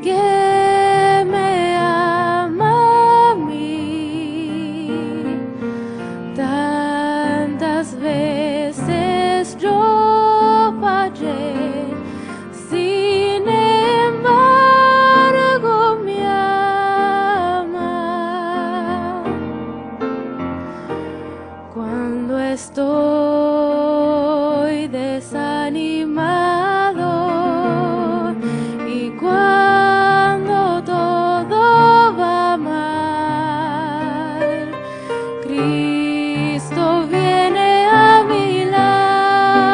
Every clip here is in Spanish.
que me ama a mí. Tantas veces yo fallé, sin embargo me ama. Cuando estoy desanimado y cuando todo va mal, Cristo viene a mi lado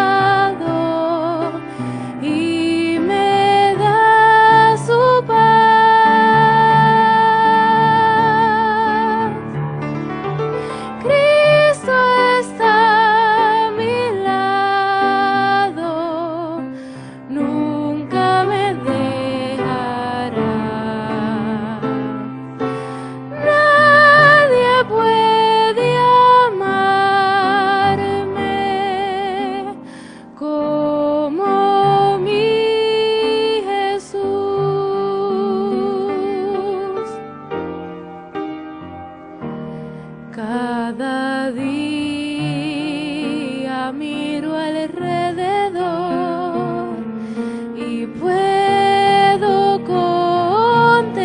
y me da su paz. Cristo está a mi lado, nunca me dejará. Nadie puede amarme como mi Jesús. Cada día miro alrededor y puedo contemplar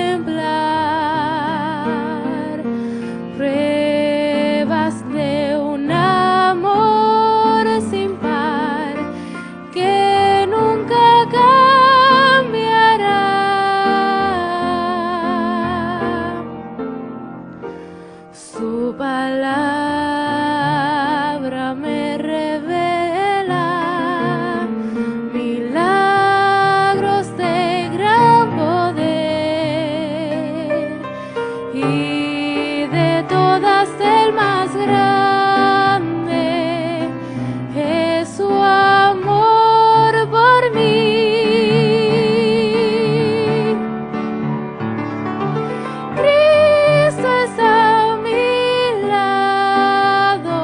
pruebas de un amor sin par que nunca cambiará. Su palabra me revela milagros de gran poder, y de todas el más grande es su amor por mí. Cristo está a mi lado,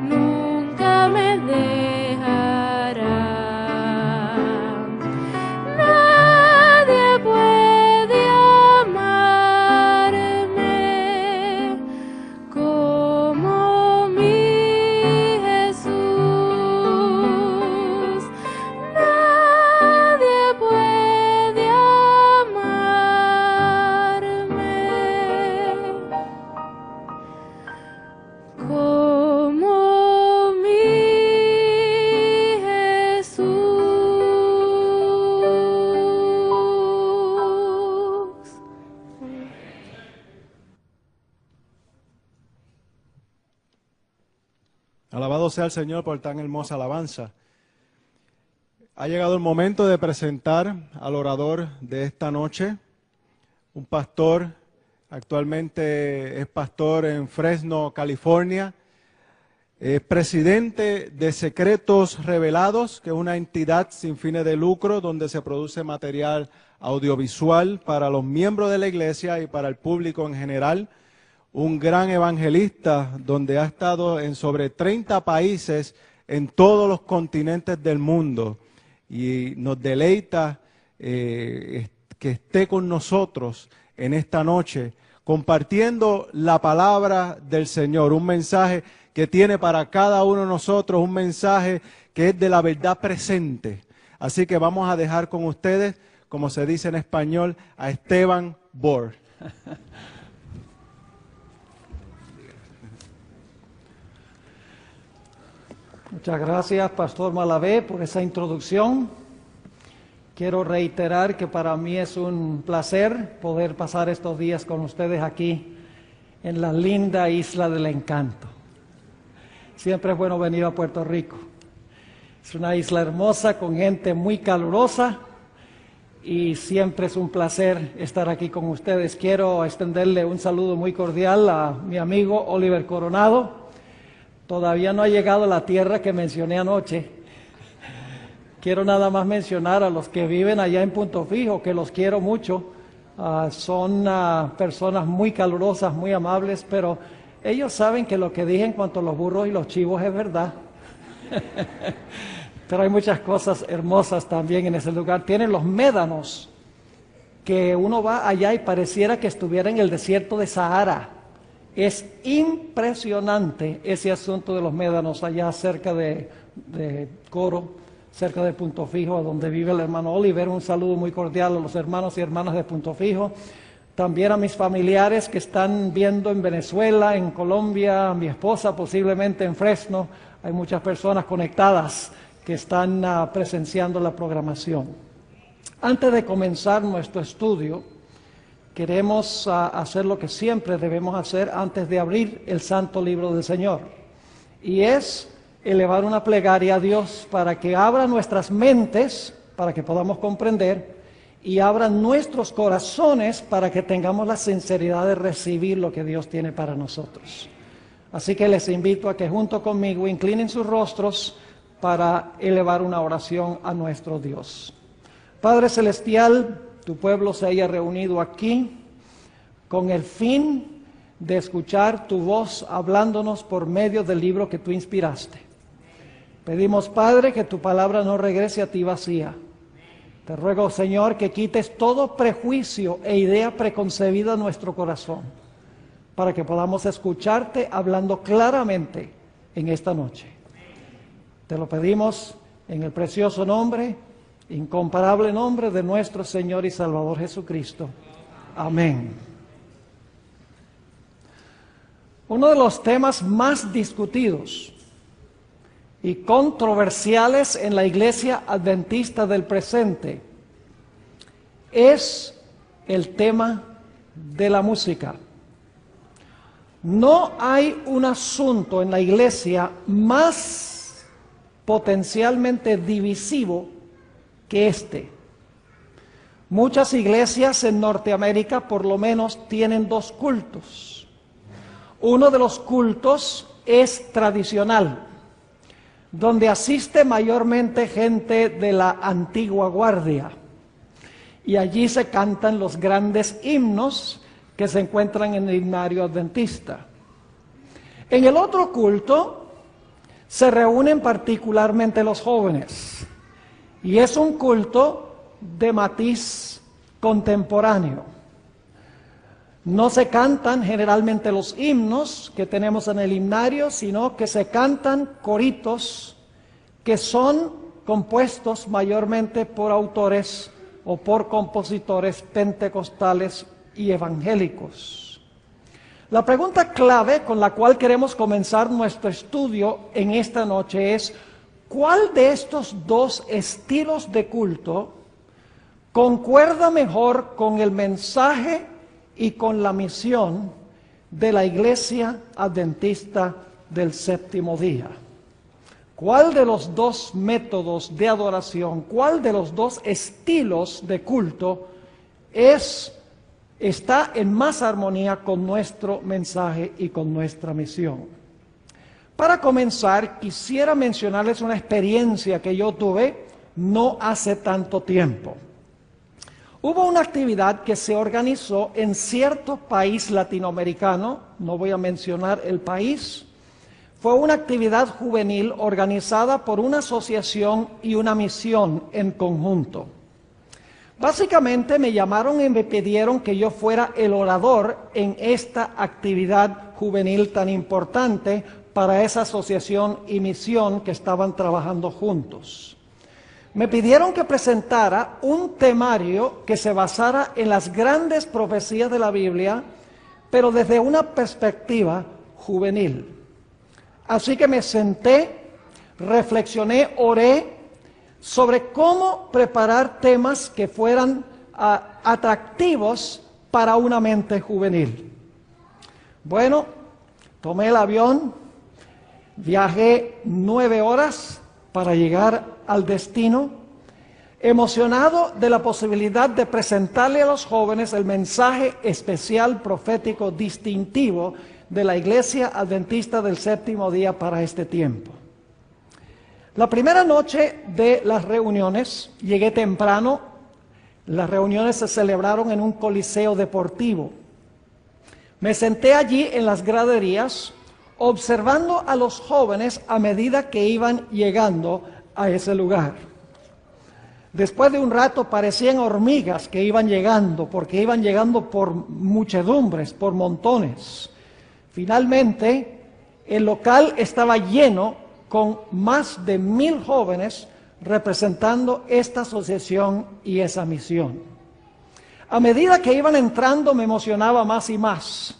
nunca me dejará. Nadie puede amarme como mi Jesús. Nadie puede amarme como mi Jesús. Alabado sea el Señor por tan hermosa alabanza. Ha llegado el momento de presentar al orador de esta noche, un pastor, actualmente es pastor en Fresno, California, es presidente de Secretos Revelados, que es una entidad sin fines de lucro donde se produce material audiovisual para los miembros de la iglesia y para el público en general. Un gran evangelista donde ha estado en sobre 30 países en todos los continentes del mundo, y nos deleita que esté con nosotros en esta noche compartiendo la palabra del Señor, un mensaje que tiene para cada uno de nosotros, un mensaje que es de la verdad presente. Así que vamos a dejar con ustedes, como se dice en español, a Esteban Bor. Muchas gracias, Pastor Malavé, por esa introducción. Quiero reiterar que para mí es un placer poder pasar estos días con ustedes aquí en la linda Isla del Encanto. Siempre es bueno venir a Puerto Rico. Es una isla hermosa con gente muy calurosa y siempre es un placer estar aquí con ustedes. Quiero extenderle un saludo muy cordial a mi amigo Oliver Coronado. Todavía no ha llegado a la tierra que mencioné anoche. Quiero nada más mencionar a los que viven allá en Punto Fijo, que los quiero mucho. Son personas muy calurosas, muy amables, pero ellos saben que lo que dije en cuanto a los burros y los chivos es verdad. Pero hay muchas cosas hermosas también en ese lugar. Tienen los médanos, que uno va allá y pareciera que estuviera en el desierto de Sahara. Es impresionante ese asunto de los médanos allá cerca de Coro, cerca de Punto Fijo, donde vive el hermano Oliver. Un saludo muy cordial a los hermanos y hermanas de Punto Fijo. También a mis familiares que están viendo en Venezuela, en Colombia, a mi esposa posiblemente en Fresno. Hay muchas personas conectadas que están presenciando la programación. Antes de comenzar nuestro estudio, queremos hacer lo que siempre debemos hacer antes de abrir el Santo Libro del Señor. Y es elevar una plegaria a Dios para que abra nuestras mentes, para que podamos comprender, y abra nuestros corazones para que tengamos la sinceridad de recibir lo que Dios tiene para nosotros. Así que les invito a que junto conmigo inclinen sus rostros para elevar una oración a nuestro Dios. Padre Celestial, tu pueblo se haya reunido aquí con el fin de escuchar tu voz hablándonos por medio del libro que tú inspiraste. Pedimos, Padre, que tu palabra no regrese a ti vacía. Te ruego, Señor, que quites todo prejuicio e idea preconcebida en nuestro corazón, para que podamos escucharte hablando claramente en esta noche. Te lo pedimos en el precioso nombre, incomparable nombre de nuestro Señor y Salvador Jesucristo. Amén. Uno de los temas más discutidos y controversiales en la Iglesia Adventista del presente es el tema de la música. No hay un asunto en la Iglesia más potencialmente divisivo que este. Muchas iglesias en Norteamérica por lo menos tienen dos cultos. Uno de los cultos es tradicional, donde asiste mayormente gente de la antigua guardia, y allí se cantan los grandes himnos que se encuentran en el himnario adventista. En el otro culto se reúnen particularmente los jóvenes, y es un culto de matiz contemporáneo. No se cantan generalmente los himnos que tenemos en el himnario, sino que se cantan coritos que son compuestos mayormente por autores o por compositores pentecostales y evangélicos. La pregunta clave con la cual queremos comenzar nuestro estudio en esta noche es: ¿cuál de estos dos estilos de culto concuerda mejor con el mensaje y con la misión de la Iglesia Adventista del Séptimo Día? ¿Cuál de los dos métodos de adoración, cuál de los dos estilos de culto está en más armonía con nuestro mensaje y con nuestra misión? Para comenzar, quisiera mencionarles una experiencia que yo tuve no hace tanto tiempo. Hubo una actividad que se organizó en cierto país latinoamericano, no voy a mencionar el país. Fue una actividad juvenil organizada por una asociación y una misión en conjunto. Básicamente me llamaron y me pidieron que yo fuera el orador en esta actividad juvenil tan importante para esa asociación y misión que estaban trabajando juntos. Me pidieron que presentara un temario que se basara en las grandes profecías de la Biblia, pero desde una perspectiva juvenil. Así que me senté, reflexioné, oré sobre cómo preparar temas que fueran atractivos para una mente juvenil. Bueno, tomé el avión, viajé 9 horas para llegar al destino, emocionado de la posibilidad de presentarle a los jóvenes el mensaje especial, profético, distintivo de la Iglesia Adventista del Séptimo Día para este tiempo. La primera noche de las reuniones, llegué temprano. Las reuniones se celebraron en un coliseo deportivo. Me senté allí en las graderías, observando a los jóvenes a medida que iban llegando a ese lugar. Después de un rato parecían hormigas que iban llegando, porque iban llegando por muchedumbres, por montones. Finalmente, el local estaba lleno con más de 1000 jóvenes representando esta asociación y esa misión. A medida que iban entrando me emocionaba más y más,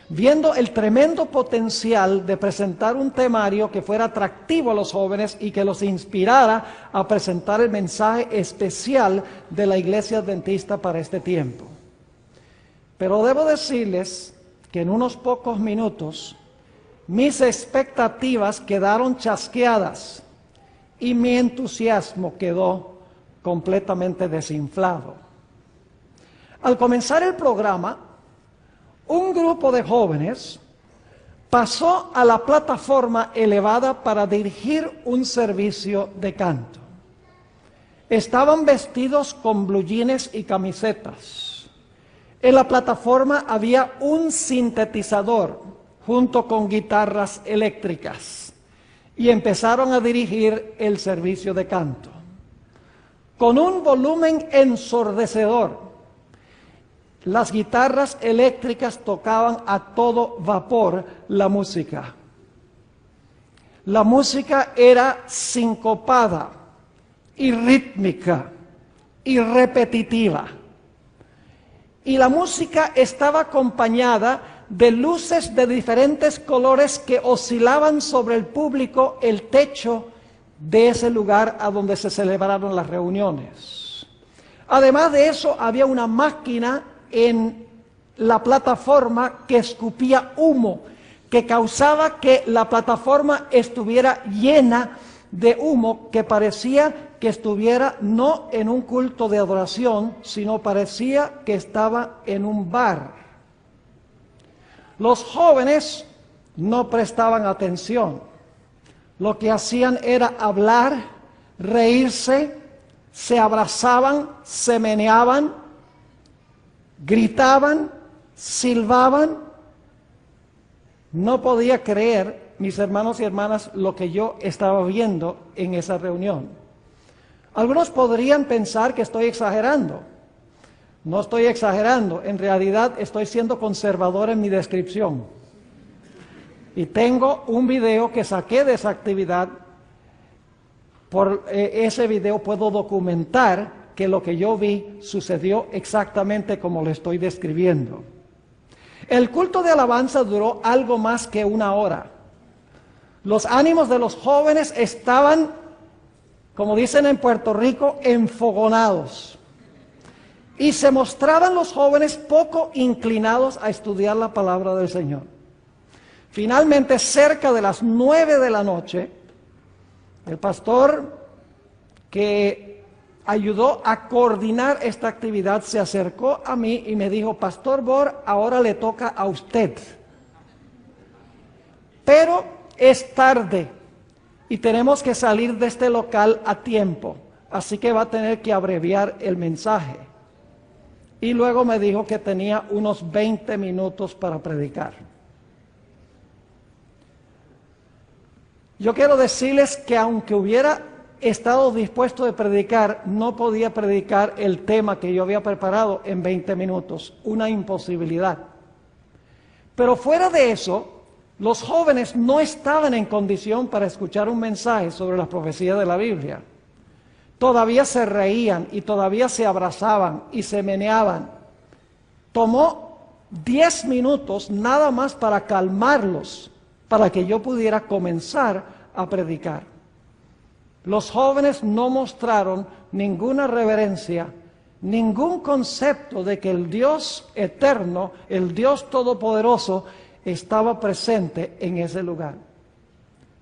viendo el tremendo potencial de presentar un temario que fuera atractivo a los jóvenes y que los inspirara a presentar el mensaje especial de la Iglesia Adventista para este tiempo. Pero debo decirles que en unos pocos minutos mis expectativas quedaron chasqueadas y mi entusiasmo quedó completamente desinflado. Al comenzar el programa, un grupo de jóvenes pasó a la plataforma elevada para dirigir un servicio de canto. Estaban vestidos con blue jeans y camisetas. En la plataforma había un sintetizador junto con guitarras eléctricas y empezaron a dirigir el servicio de canto. Con un volumen ensordecedor, las guitarras eléctricas tocaban a todo vapor la música. La música era sincopada y rítmica y repetitiva. Y la música estaba acompañada de luces de diferentes colores que oscilaban sobre el público, el techo de ese lugar a donde se celebraron las reuniones. Además de eso, había una máquina en la plataforma que escupía humo, que causaba que la plataforma estuviera llena de humo, que parecía que estuviera no en un culto de adoración, sino parecía que estaba en un bar. Los jóvenes no prestaban atención. Lo que hacían era hablar, reírse, se abrazaban, se meneaban, gritaban, silbaban. No podía creer, mis hermanos y hermanas, lo que yo estaba viendo en esa reunión. Algunos podrían pensar que estoy exagerando. No estoy exagerando, en realidad estoy siendo conservador en mi descripción. Y tengo un video que saqué de esa actividad. Por ese video puedo documentar que lo que yo vi sucedió exactamente como lo estoy describiendo. El culto de alabanza duró algo más que 1 hora. Los ánimos de los jóvenes estaban, como dicen en Puerto Rico, enfogonados. Y se mostraban los jóvenes poco inclinados a estudiar la palabra del Señor. Finalmente, cerca de las 9 de la noche, el pastor que ayudó a coordinar esta actividad se acercó a mí y me dijo: Pastor Bor, ahora le toca a usted. Pero es tarde y tenemos que salir de este local a tiempo, así que va a tener que abreviar el mensaje. Y luego me dijo que tenía unos 20 minutos para predicar. Yo quiero decirles que aunque hubiera estado dispuesto de predicar, no podía predicar el tema que yo había preparado en 20 minutos, una imposibilidad. Pero fuera de eso, los jóvenes no estaban en condición para escuchar un mensaje sobre las profecías de la Biblia. Todavía se reían y todavía se abrazaban y se meneaban. Tomó 10 minutos nada más para calmarlos, para que yo pudiera comenzar a predicar. Los jóvenes no mostraron ninguna reverencia, ningún concepto de que el Dios eterno, el Dios todopoderoso, estaba presente en ese lugar.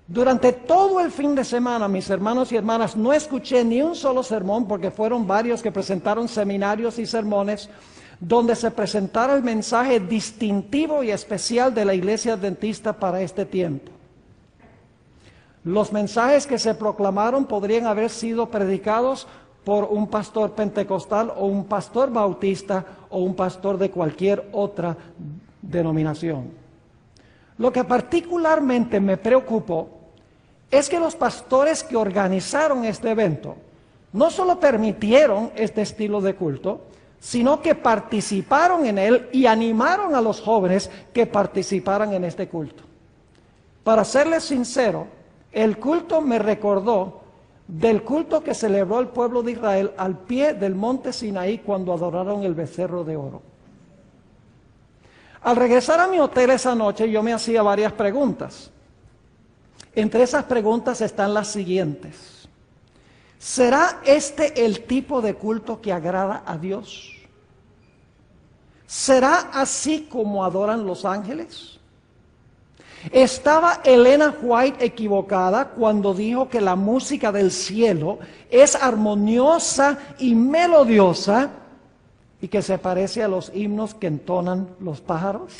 Durante todo el fin de semana, mis hermanos y hermanas, no escuché ni un solo sermón, porque fueron varios que presentaron seminarios y sermones donde se presentara el mensaje distintivo y especial de la Iglesia Adventista para este tiempo. Los mensajes que se proclamaron podrían haber sido predicados por un pastor pentecostal o un pastor bautista o un pastor de cualquier otra denominación. Lo que particularmente me preocupó es que los pastores que organizaron este evento no solo permitieron este estilo de culto, sino que participaron en él y animaron a los jóvenes que participaran en este culto. Para serles sincero, el culto me recordó del culto que celebró el pueblo de Israel al pie del monte Sinaí cuando adoraron el becerro de oro. Al regresar a mi hotel esa noche, yo me hacía varias preguntas. Entre esas preguntas están las siguientes. ¿Será este el tipo de culto que agrada a Dios? ¿Será así como adoran los ángeles? ¿Estaba Elena White equivocada cuando dijo que la música del cielo es armoniosa y melodiosa y que se parece a los himnos que entonan los pájaros?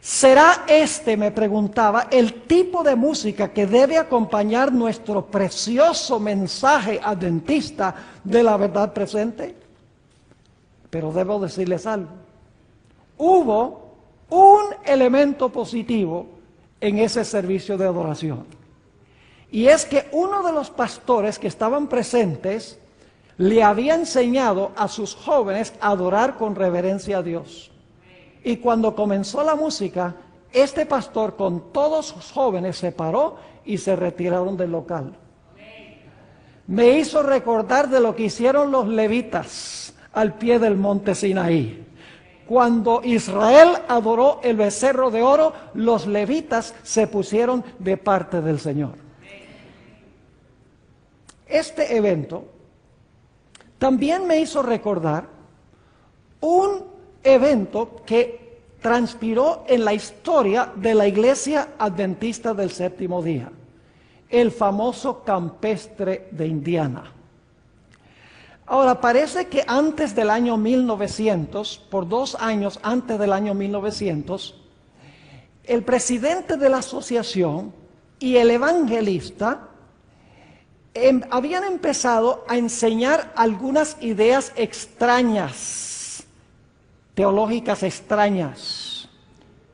¿Será este, me preguntaba, el tipo de música que debe acompañar nuestro precioso mensaje adventista de la verdad presente? Pero debo decirles algo. Hubo un elemento positivo en ese servicio de adoración. Y es que uno de los pastores que estaban presentes le había enseñado a sus jóvenes a adorar con reverencia a Dios. Y cuando comenzó la música, este pastor con todos sus jóvenes se paró y se retiraron del local. Me hizo recordar de lo que hicieron los levitas al pie del monte Sinaí. Cuando Israel adoró el becerro de oro, los levitas se pusieron de parte del Señor. Este evento también me hizo recordar un evento que transpiró en la historia de la Iglesia Adventista del Séptimo Día, el famoso campestre de Indiana. Ahora, parece que antes del año 1900, por 2 años antes del año 1900, el presidente de la asociación y el evangelista habían empezado a enseñar algunas ideas extrañas, teológicas extrañas.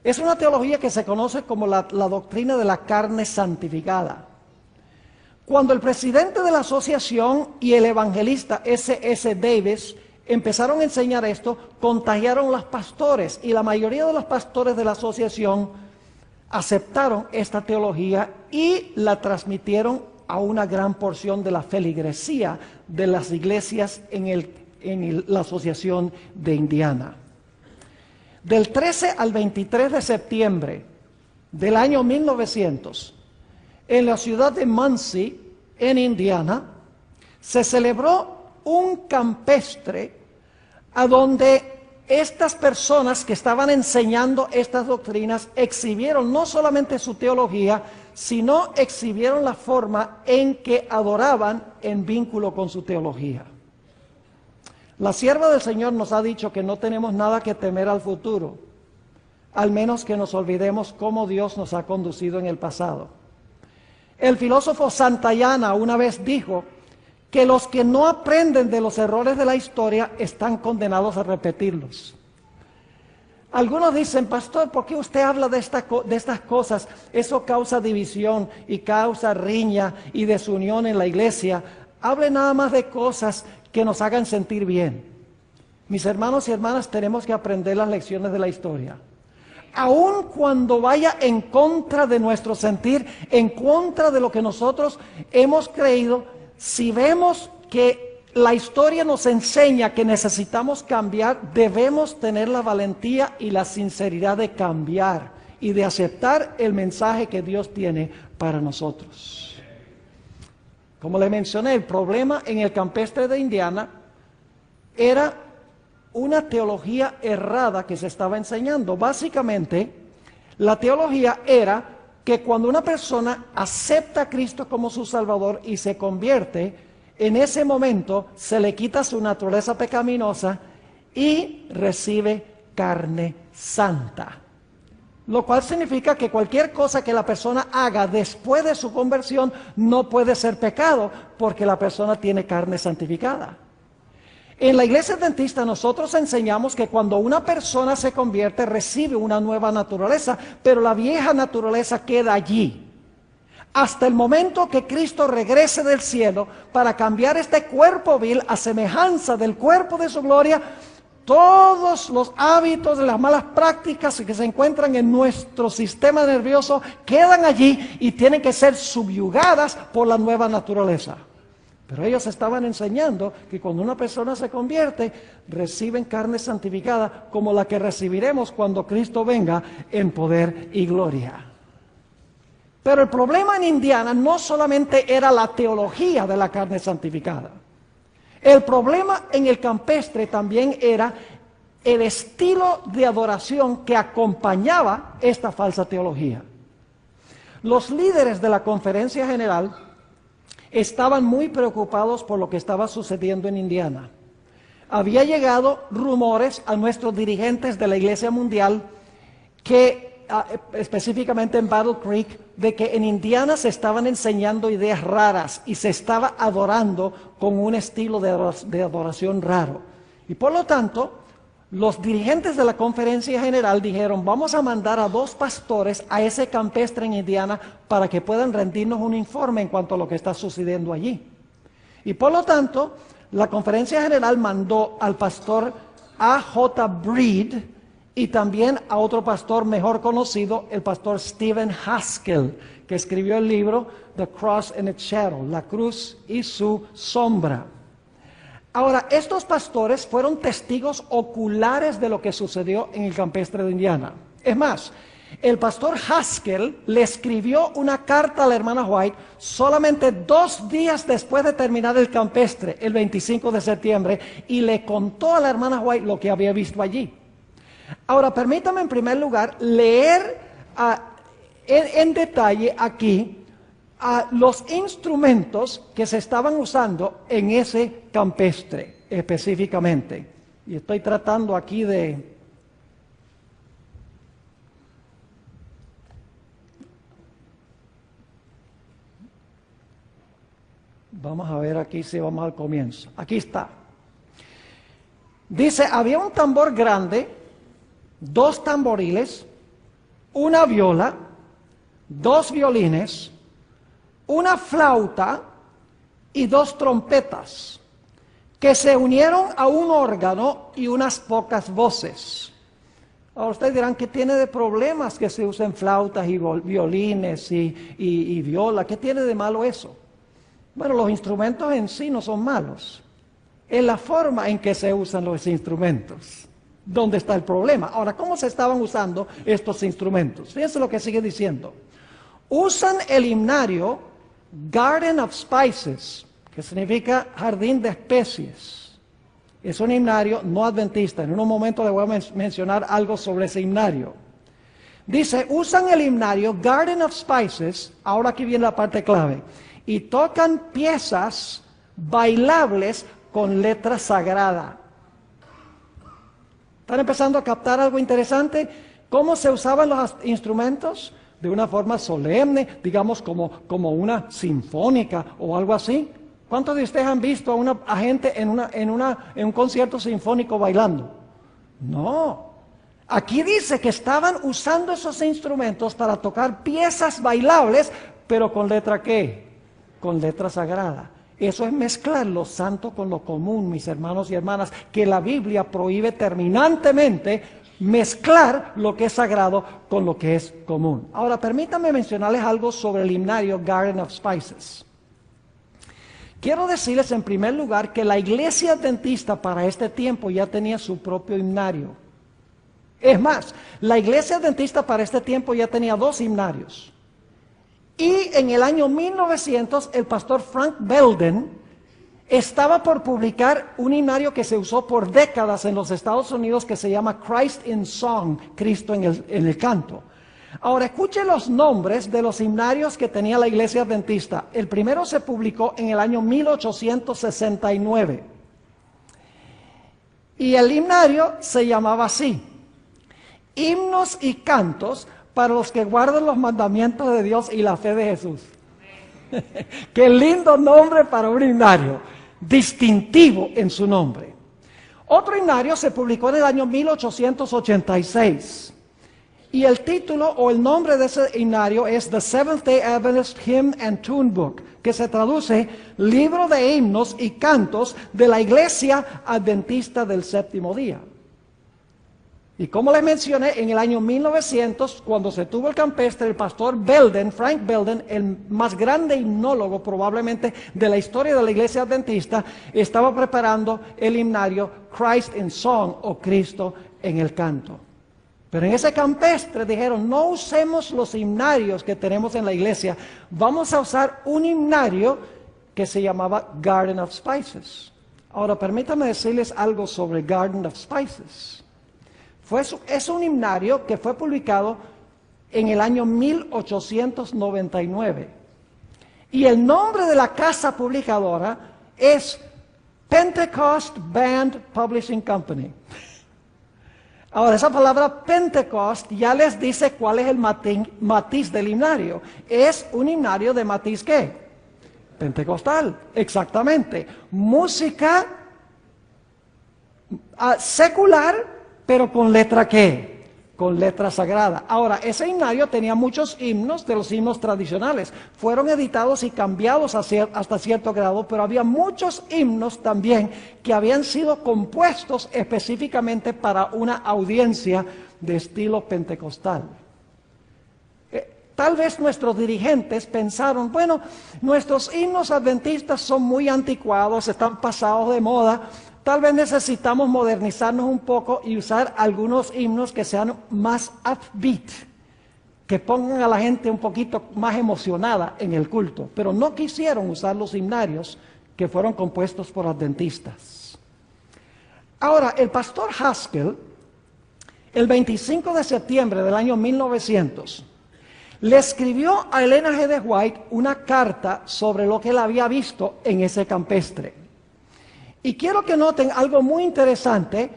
Es una teología que se conoce como la doctrina de la carne santificada. Cuando el presidente de la asociación y el evangelista S.S. Davis empezaron a enseñar esto, contagiaron a los pastores, y la mayoría de los pastores de la asociación aceptaron esta teología y la transmitieron a una gran porción de la feligresía de las iglesias en la asociación de Indiana. Del 13 al 23 de septiembre del año 1900, en la ciudad de Muncie, en Indiana, se celebró un campestre a donde estas personas que estaban enseñando estas doctrinas exhibieron no solamente su teología, sino exhibieron la forma en que adoraban en vínculo con su teología. La sierva del Señor nos ha dicho que no tenemos nada que temer al futuro, al menos que nos olvidemos cómo Dios nos ha conducido en el pasado. El filósofo Santayana una vez dijo que los que no aprenden de los errores de la historia están condenados a repetirlos. Algunos dicen, pastor, ¿por qué usted habla de estas cosas? Eso causa división y causa riña y desunión en la iglesia. Hable nada más de cosas que nos hagan sentir bien. Mis hermanos y hermanas, tenemos que aprender las lecciones de la historia. Aun cuando vaya en contra de nuestro sentir, en contra de lo que nosotros hemos creído, si vemos que la historia nos enseña que necesitamos cambiar, debemos tener la valentía y la sinceridad de cambiar y de aceptar el mensaje que Dios tiene para nosotros. Como le mencioné, el problema en el campestre de Indiana era una teología errada que se estaba enseñando. Básicamente, la teología era que cuando una persona acepta a Cristo como su Salvador y se convierte, en ese momento se le quita su naturaleza pecaminosa y recibe carne santa. Lo cual significa que cualquier cosa que la persona haga después de su conversión no puede ser pecado, porque la persona tiene carne santificada. En la iglesia adventista nosotros enseñamos que cuando una persona se convierte recibe una nueva naturaleza, pero la vieja naturaleza queda allí. hasta el momento que Cristo regrese del cielo para cambiar este cuerpo vil a semejanza del cuerpo de su gloria. Todos los hábitos de las malas prácticas que se encuentran en nuestro sistema nervioso quedan allí y tienen que ser subyugadas por la nueva naturaleza. Pero ellos estaban enseñando que cuando una persona se convierte, reciben carne santificada como la que recibiremos cuando Cristo venga en poder y gloria. Pero el problema en Indiana no solamente era la teología de la carne santificada. El problema en el campestre también era el estilo de adoración que acompañaba esta falsa teología. Los líderes de la conferencia general estaban muy preocupados por lo que estaba sucediendo en Indiana. Había llegado rumores a nuestros dirigentes de la Iglesia Mundial que específicamente en Battle Creek, de que en Indiana se estaban enseñando ideas raras y se estaba adorando con un estilo de adoración raro. Y por lo tanto, los dirigentes de la conferencia general dijeron, vamos a mandar a 2 pastores a ese campestre en Indiana para que puedan rendirnos un informe en cuanto a lo que está sucediendo allí. Y por lo tanto, la conferencia general mandó al pastor A.J. Breed y también a otro pastor mejor conocido, el pastor Stephen Haskell, que escribió el libro The Cross and its Shadow, La Cruz y su Sombra. Ahora, estos pastores fueron testigos oculares de lo que sucedió en el campestre de Indiana. Es más, el pastor Haskell le escribió una carta a la hermana White solamente 2 días después de terminar el campestre, el 25 de septiembre, y le contó a la hermana White lo que había visto allí. Ahora, permítame en primer lugar leer en detalle aquí los instrumentos que se estaban usando en ese campestre específicamente. Y estoy tratando aquí de... Vamos a ver aquí si vamos al comienzo. Aquí está. Dice, había un tambor grande, 2 tamboriles, una viola, 2 violines, una flauta y 2 trompetas, que se unieron a un órgano y unas pocas voces. Ahora ustedes dirán, ¿qué tiene de problemas que se usen flautas y violines y viola? ¿Qué tiene de malo eso? Bueno, los instrumentos en sí no son malos. Es la forma en que se usan los instrumentos donde está el problema. Ahora, ¿cómo se estaban usando estos instrumentos? Fíjense lo que sigue diciendo. Usan el himnario Garden of Spices, que significa jardín de especies. Es un himnario no adventista. En un momento le voy a mencionar algo sobre ese himnario. Dice, usan el himnario Garden of Spices, ahora aquí viene la parte clave, y tocan piezas bailables con letra sagrada. ¿Están empezando a captar algo interesante? ¿Cómo se usaban los instrumentos? De una forma solemne, digamos como una sinfónica o algo así. ¿Cuántos de ustedes han visto a gente en un concierto sinfónico bailando? No. Aquí dice que estaban usando esos instrumentos para tocar piezas bailables, pero con letra ¿qué? Con letra sagrada. Eso es mezclar lo santo con lo común, mis hermanos y hermanas, que la Biblia prohíbe terminantemente mezclar lo que es sagrado con lo que es común. Ahora, permítanme mencionarles algo sobre el himnario Garden of Spices. Quiero decirles en primer lugar que la iglesia adventista para este tiempo ya tenía su propio himnario. Es más, la iglesia adventista para este tiempo ya tenía 2 himnarios. Y en el año 1900, el pastor Frank Belden estaba por publicar un himnario que se usó por décadas en los Estados Unidos que se llama Christ in Song, Cristo en el canto. Ahora, escuchen los nombres de los himnarios que tenía la iglesia adventista. El primero se publicó en el año 1869. Y el himnario se llamaba así: Himnos y cantos para los que guardan los mandamientos de Dios y la fe de Jesús. Qué lindo nombre para un himnario, distintivo en su nombre. Otro himnario se publicó en el año 1886. Y el título o el nombre de ese himnario es The Seventh Day Adventist Hymn and Tune Book, que se traduce Libro de Himnos y Cantos de la Iglesia Adventista del Séptimo Día. Y como les mencioné, en el año 1900, cuando se tuvo el campestre, el pastor Belden, Frank Belden, el más grande himnólogo probablemente de la historia de la Iglesia Adventista, estaba preparando el himnario Christ in Song o Cristo en el canto. Pero en ese campestre dijeron, no usemos los himnarios que tenemos en la iglesia, vamos a usar un himnario que se llamaba Garden of Spices. Ahora, permítanme decirles algo sobre Garden of Spices. Es un himnario que fue publicado en el año 1899. Y el nombre de la casa publicadora es Pentecost Band Publishing Company. Ahora, esa palabra Pentecost ya les dice cuál es el matiz del himnario. Es un himnario de matiz ¿qué? Pentecostal, exactamente. Música secular, pero con letra ¿qué? Con letra sagrada. Ahora, ese himnario tenía muchos himnos de los himnos tradicionales. Fueron editados y cambiados hasta cierto grado, pero había muchos himnos también que habían sido compuestos específicamente para una audiencia de estilo pentecostal. Tal vez nuestros dirigentes pensaron, bueno, nuestros himnos adventistas son muy anticuados, están pasados de moda. Tal vez necesitamos modernizarnos un poco y usar algunos himnos que sean más upbeat, que pongan a la gente un poquito más emocionada en el culto. Pero no quisieron usar los himnarios que fueron compuestos por adventistas. Ahora, el pastor Haskell, el 25 de septiembre del año 1900, le escribió a Elena G. de White una carta sobre lo que él había visto en ese campestre. Y quiero que noten algo muy interesante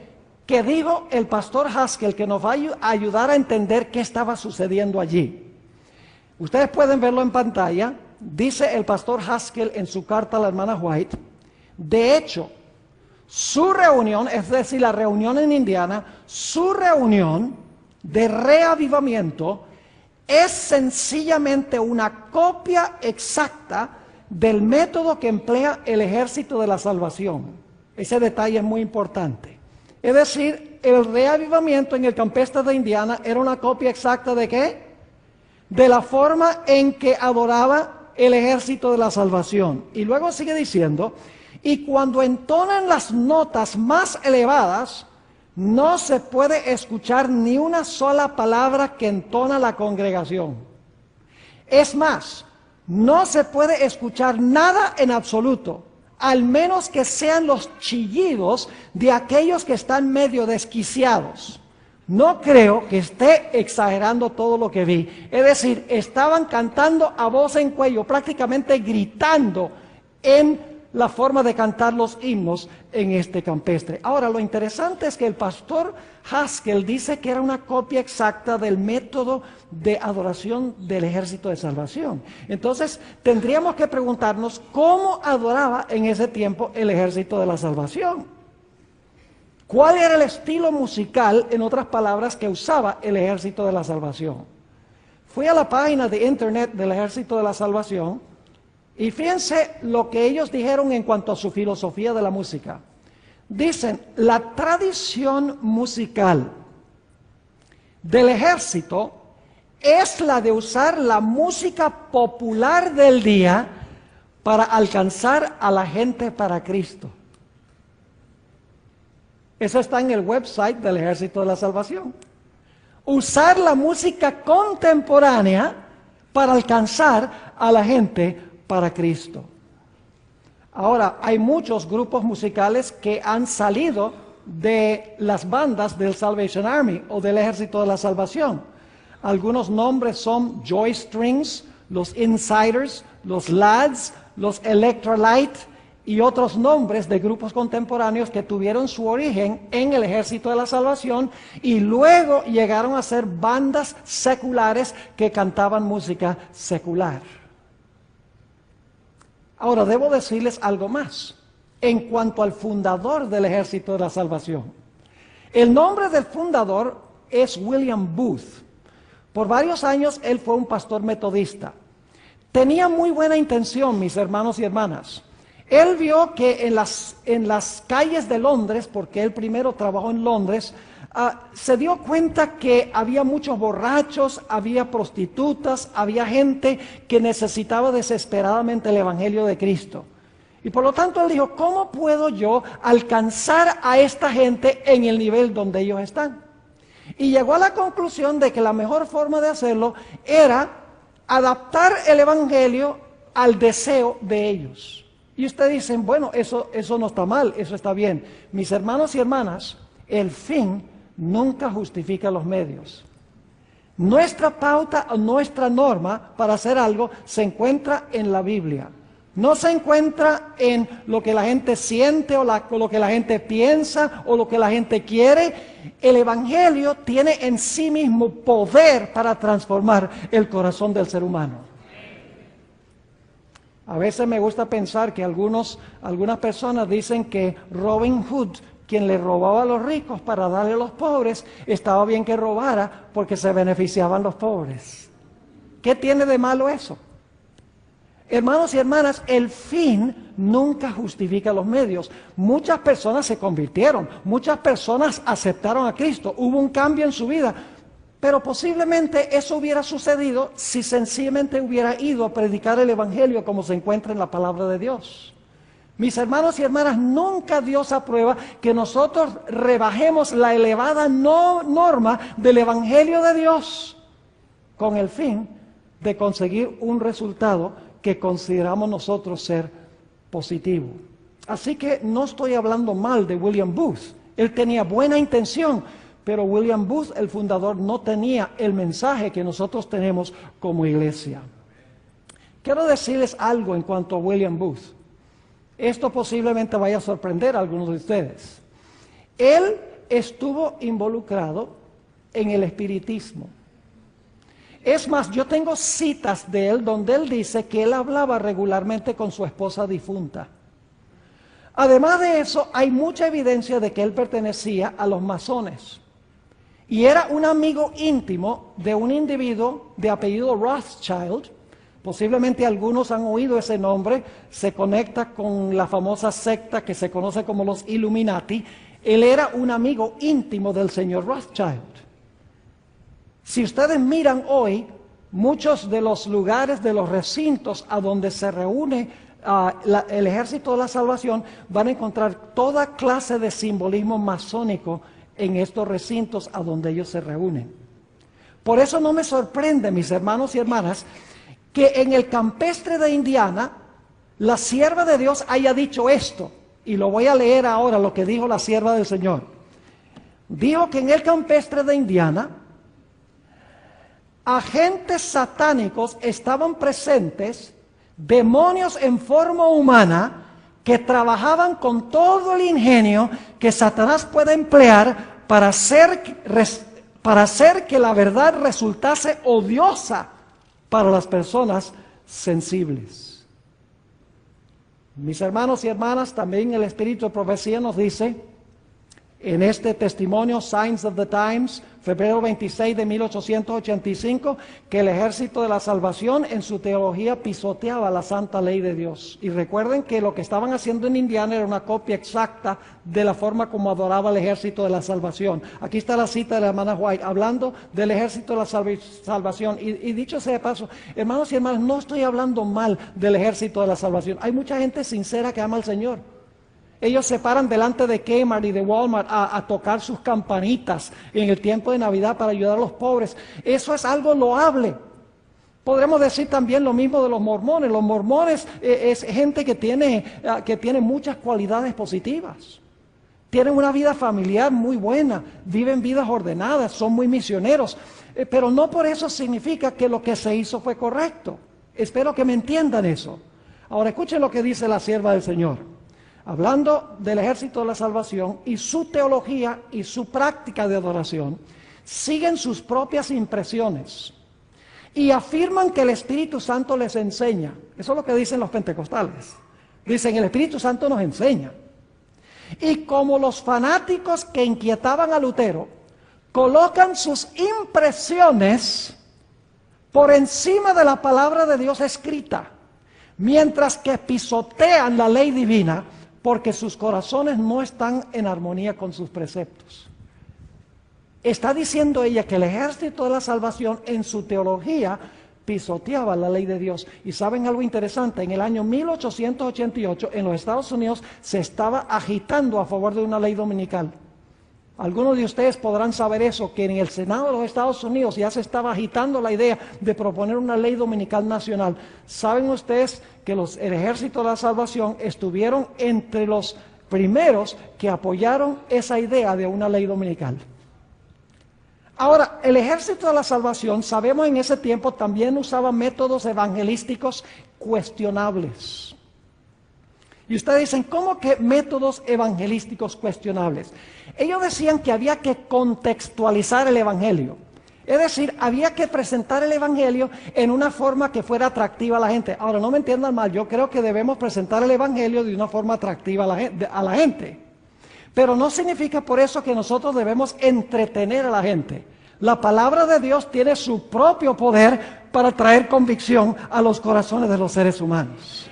que dijo el pastor Haskell, que nos va a ayudar a entender qué estaba sucediendo allí. Ustedes pueden verlo en pantalla. Dice el pastor Haskell en su carta a la hermana White, de hecho, su reunión, es decir, la reunión en Indiana, su reunión de reavivamiento es sencillamente una copia exacta del método que emplea el Ejército de la Salvación. Ese detalle es muy importante. Es decir, el reavivamiento en el campestre de Indiana era una copia exacta ¿de qué? De la forma en que adoraba el Ejército de la Salvación. Y luego sigue diciendo, y cuando entonan las notas más elevadas, no se puede escuchar ni una sola palabra que entona la congregación. Es más, no se puede escuchar nada en absoluto, al menos que sean los chillidos de aquellos que están medio desquiciados. No creo que esté exagerando todo lo que vi. Es decir, estaban cantando a voz en cuello, prácticamente gritando en la forma de cantar los himnos en este campestre. Ahora, lo interesante es que el pastor Haskell dice que era una copia exacta del método de adoración del Ejército de Salvación. Entonces, tendríamos que preguntarnos cómo adoraba en ese tiempo el Ejército de la Salvación. ¿Cuál era el estilo musical, en otras palabras, que usaba el Ejército de la Salvación? Fui a la página de internet del Ejército de la Salvación y fíjense lo que ellos dijeron en cuanto a su filosofía de la música. Dicen, la tradición musical del ejército es la de usar la música popular del día para alcanzar a la gente para Cristo. Eso está en el website del Ejército de la Salvación. Usar la música contemporánea para alcanzar a la gente para Cristo. Ahora, hay muchos grupos musicales que han salido de las bandas del Salvation Army o del Ejército de la Salvación. Algunos nombres son Joy Strings, los Insiders, los Lads, los Electrolyte y otros nombres de grupos contemporáneos que tuvieron su origen en el Ejército de la Salvación y luego llegaron a ser bandas seculares que cantaban música secular. Ahora, debo decirles algo más en cuanto al fundador del Ejército de la Salvación. El nombre del fundador es William Booth. Por varios años él fue un pastor metodista. Tenía muy buena intención, mis hermanos y hermanas. Él vio que en las calles de Londres, porque él primero trabajó en Londres, se dio cuenta que había muchos borrachos, había prostitutas, había gente que necesitaba desesperadamente el Evangelio de Cristo. Y por lo tanto él dijo, ¿cómo puedo yo alcanzar a esta gente en el nivel donde ellos están? Y llegó a la conclusión de que la mejor forma de hacerlo era adaptar el Evangelio al deseo de ellos. Y ustedes dicen, bueno, eso no está mal, eso está bien. Mis hermanos y hermanas, el fin nunca justifica los medios. Nuestra pauta o nuestra norma para hacer algo se encuentra en la Biblia. No se encuentra en lo que la gente siente o lo que la gente piensa o lo que la gente quiere. El Evangelio tiene en sí mismo poder para transformar el corazón del ser humano. A veces me gusta pensar que algunas personas dicen que Robin Hood, quien le robaba a los ricos para darle a los pobres, estaba bien que robara porque se beneficiaban los pobres. ¿Qué tiene de malo eso? Hermanos y hermanas, el fin nunca justifica los medios. Muchas personas se convirtieron, muchas personas aceptaron a Cristo, hubo un cambio en su vida, pero posiblemente eso hubiera sucedido si sencillamente hubiera ido a predicar el Evangelio como se encuentra en la palabra de Dios. Mis hermanos y hermanas, nunca Dios aprueba que nosotros rebajemos la elevada norma del Evangelio de Dios con el fin de conseguir un resultado que consideramos nosotros ser positivo. Así que no estoy hablando mal de William Booth. Él tenía buena intención, pero William Booth, el fundador, no tenía el mensaje que nosotros tenemos como iglesia. Quiero decirles algo en cuanto a William Booth. Esto posiblemente vaya a sorprender a algunos de ustedes. Él estuvo involucrado en el espiritismo. Es más, yo tengo citas de él donde él dice que él hablaba regularmente con su esposa difunta. Además de eso, hay mucha evidencia de que él pertenecía a los masones. Y era un amigo íntimo de un individuo de apellido Rothschild. Posiblemente algunos han oído ese nombre, se conecta con la famosa secta que se conoce como los Illuminati. Él era un amigo íntimo del señor Rothschild. Si ustedes miran hoy, muchos de los lugares, de los recintos a donde se reúne el Ejército de la Salvación, van a encontrar toda clase de simbolismo masónico en estos recintos a donde ellos se reúnen. Por eso no me sorprende, mis hermanos y hermanas, que en el campestre de Indiana, la sierva de Dios haya dicho esto, y lo voy a leer ahora, lo que dijo la sierva del Señor. Dijo que en el campestre de Indiana, agentes satánicos estaban presentes, demonios en forma humana, que trabajaban con todo el ingenio que Satanás puede emplear para hacer que la verdad resultase odiosa para las personas sensibles. Mis hermanos y hermanas, también el Espíritu de Profecía nos dice, en este testimonio, Signs of the Times, febrero 26 de 1885, que el Ejército de la Salvación en su teología pisoteaba la santa ley de Dios. Y recuerden que lo que estaban haciendo en Indiana era una copia exacta de la forma como adoraba el Ejército de la Salvación. Aquí está la cita de la hermana White, hablando del Ejército de la Salvación. Y dicho sea de paso, hermanos y hermanas, no estoy hablando mal del Ejército de la Salvación. Hay mucha gente sincera que ama al Señor. Ellos se paran delante de Kmart y de Walmart a tocar sus campanitas en el tiempo de Navidad para ayudar a los pobres. Eso es algo loable. Podremos decir también lo mismo de los mormones. Los mormones es gente que tiene muchas cualidades positivas. Tienen una vida familiar muy buena, viven vidas ordenadas, son muy misioneros. Pero no por eso significa que lo que se hizo fue correcto. Espero que me entiendan eso. Ahora escuchen lo que dice la sierva del Señor. Hablando del Ejército de la Salvación y su teología y su práctica de adoración, siguen sus propias impresiones y afirman que el Espíritu Santo les enseña. Eso es lo que dicen los pentecostales. Dicen, el Espíritu Santo nos enseña. Y como los fanáticos que inquietaban a Lutero colocan sus impresiones por encima de la palabra de Dios escrita, mientras que pisotean la ley divina porque sus corazones no están en armonía con sus preceptos. Está diciendo ella que el ejército de la salvación en su teología pisoteaba la ley de Dios. Y saben algo interesante, en el año 1888 en los Estados Unidos se estaba agitando a favor de una ley dominical. Algunos de ustedes podrán saber eso, que en el Senado de los Estados Unidos ya se estaba agitando la idea de proponer una ley dominical nacional. ¿Saben ustedes que el ejército de la salvación estuvieron entre los primeros que apoyaron esa idea de una ley dominical? Ahora, el ejército de la salvación, sabemos en ese tiempo también usaba métodos evangelísticos cuestionables. Y ustedes dicen, ¿cómo que métodos evangelísticos cuestionables? Ellos decían que había que contextualizar el evangelio. Es decir, había que presentar el evangelio en una forma que fuera atractiva a la gente. Ahora, no me entiendan mal, yo creo que debemos presentar el evangelio de una forma atractiva a la gente. Pero no significa por eso que nosotros debemos entretener a la gente. La palabra de Dios tiene su propio poder para traer convicción a los corazones de los seres humanos.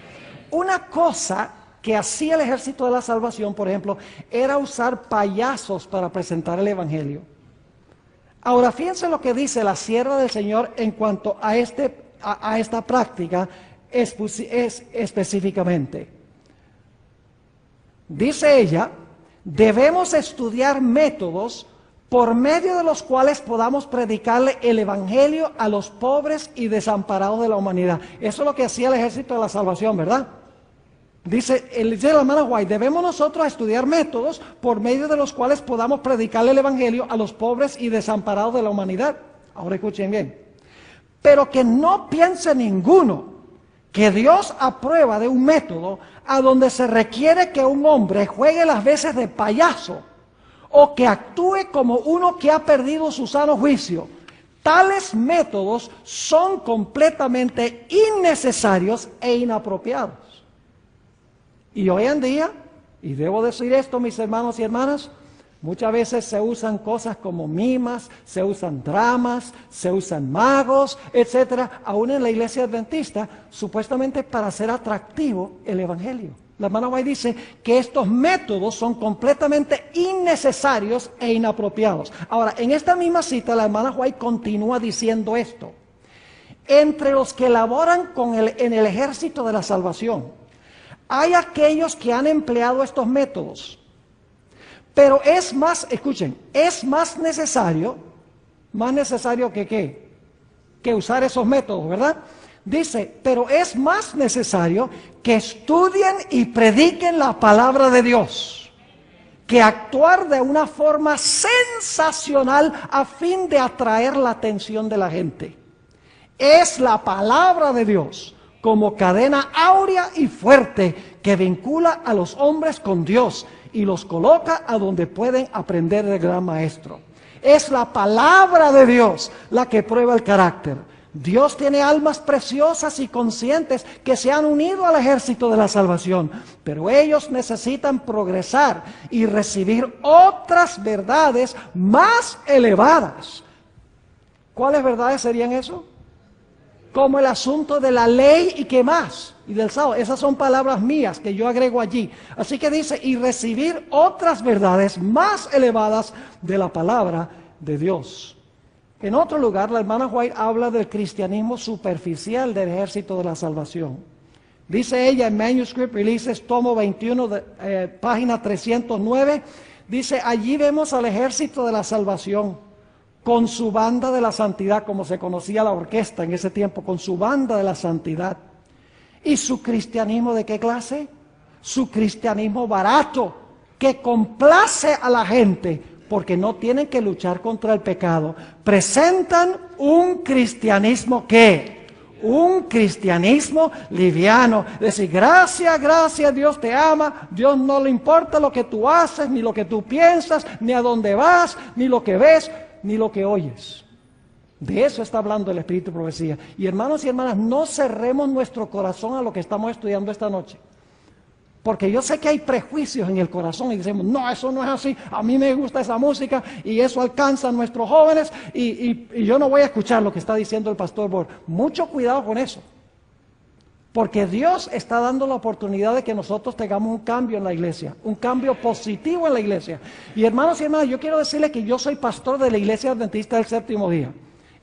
Una cosa que hacía el ejército de la salvación, por ejemplo, era usar payasos para presentar el evangelio. Ahora, fíjense lo que dice la sierva del Señor en cuanto a esta práctica específicamente. Dice ella, debemos estudiar métodos por medio de los cuales podamos predicarle el evangelio a los pobres y desamparados de la humanidad. Eso es lo que hacía el ejército de la salvación, ¿verdad? Dice la hermana White, debemos nosotros estudiar métodos por medio de los cuales podamos predicarle el evangelio a los pobres y desamparados de la humanidad. Ahora escuchen bien. Pero que no piense ninguno que Dios aprueba de un método a donde se requiere que un hombre juegue las veces de payaso o que actúe como uno que ha perdido su sano juicio. Tales métodos son completamente innecesarios e inapropiados. Y hoy en día, y debo decir esto, mis hermanos y hermanas, muchas veces se usan cosas como mimas, se usan dramas, se usan magos, etcétera, aún en la iglesia adventista, supuestamente para hacer atractivo el evangelio. La hermana White dice que estos métodos son completamente innecesarios e inapropiados. Ahora, en esta misma cita, la hermana White continúa diciendo esto. Entre los que laboran en el ejército de la salvación, hay aquellos que han empleado estos métodos, pero es más, escuchen, es más necesario que ¿qué? Que usar esos métodos, ¿verdad? Dice, pero es más necesario que estudien y prediquen la palabra de Dios, que actuar de una forma sensacional a fin de atraer la atención de la gente. Es la palabra de Dios como cadena áurea y fuerte que vincula a los hombres con Dios y los coloca a donde pueden aprender del gran maestro. Es la palabra de Dios la que prueba el carácter. Dios tiene almas preciosas y conscientes que se han unido al ejército de la salvación, pero ellos necesitan progresar y recibir otras verdades más elevadas. ¿Cuáles verdades serían eso? Como el asunto de la ley y qué más, y del sábado. Esas son palabras mías que yo agrego allí. Así que dice, y recibir otras verdades más elevadas de la palabra de Dios. En otro lugar, la hermana White habla del cristianismo superficial del ejército de la salvación. Dice ella en Manuscript Releases, tomo 21, página 309, dice, allí vemos al ejército de la salvación con su banda de la santidad, como se conocía la orquesta en ese tiempo, con su banda de la santidad. ¿Y su cristianismo de qué clase? Su cristianismo barato, que complace a la gente, porque no tienen que luchar contra el pecado. Presentan un cristianismo ¿qué? Un cristianismo liviano. Decir, gracias, gracias, Dios te ama, Dios no le importa lo que tú haces, ni lo que tú piensas, ni a dónde vas, ni lo que ves, ni lo que oyes. De eso está hablando el Espíritu de Profecía. Y hermanos y hermanas, no cerremos nuestro corazón a lo que estamos estudiando esta noche. Porque yo sé que hay prejuicios en el corazón y decimos, no, eso no es así, a mí me gusta esa música y eso alcanza a nuestros jóvenes y yo no voy a escuchar lo que está diciendo el pastor Bor. Mucho cuidado con eso. Porque Dios está dando la oportunidad de que nosotros tengamos un cambio en la iglesia, un cambio positivo en la iglesia. Y hermanos y hermanas, yo quiero decirles que yo soy pastor de la Iglesia Adventista del Séptimo Día.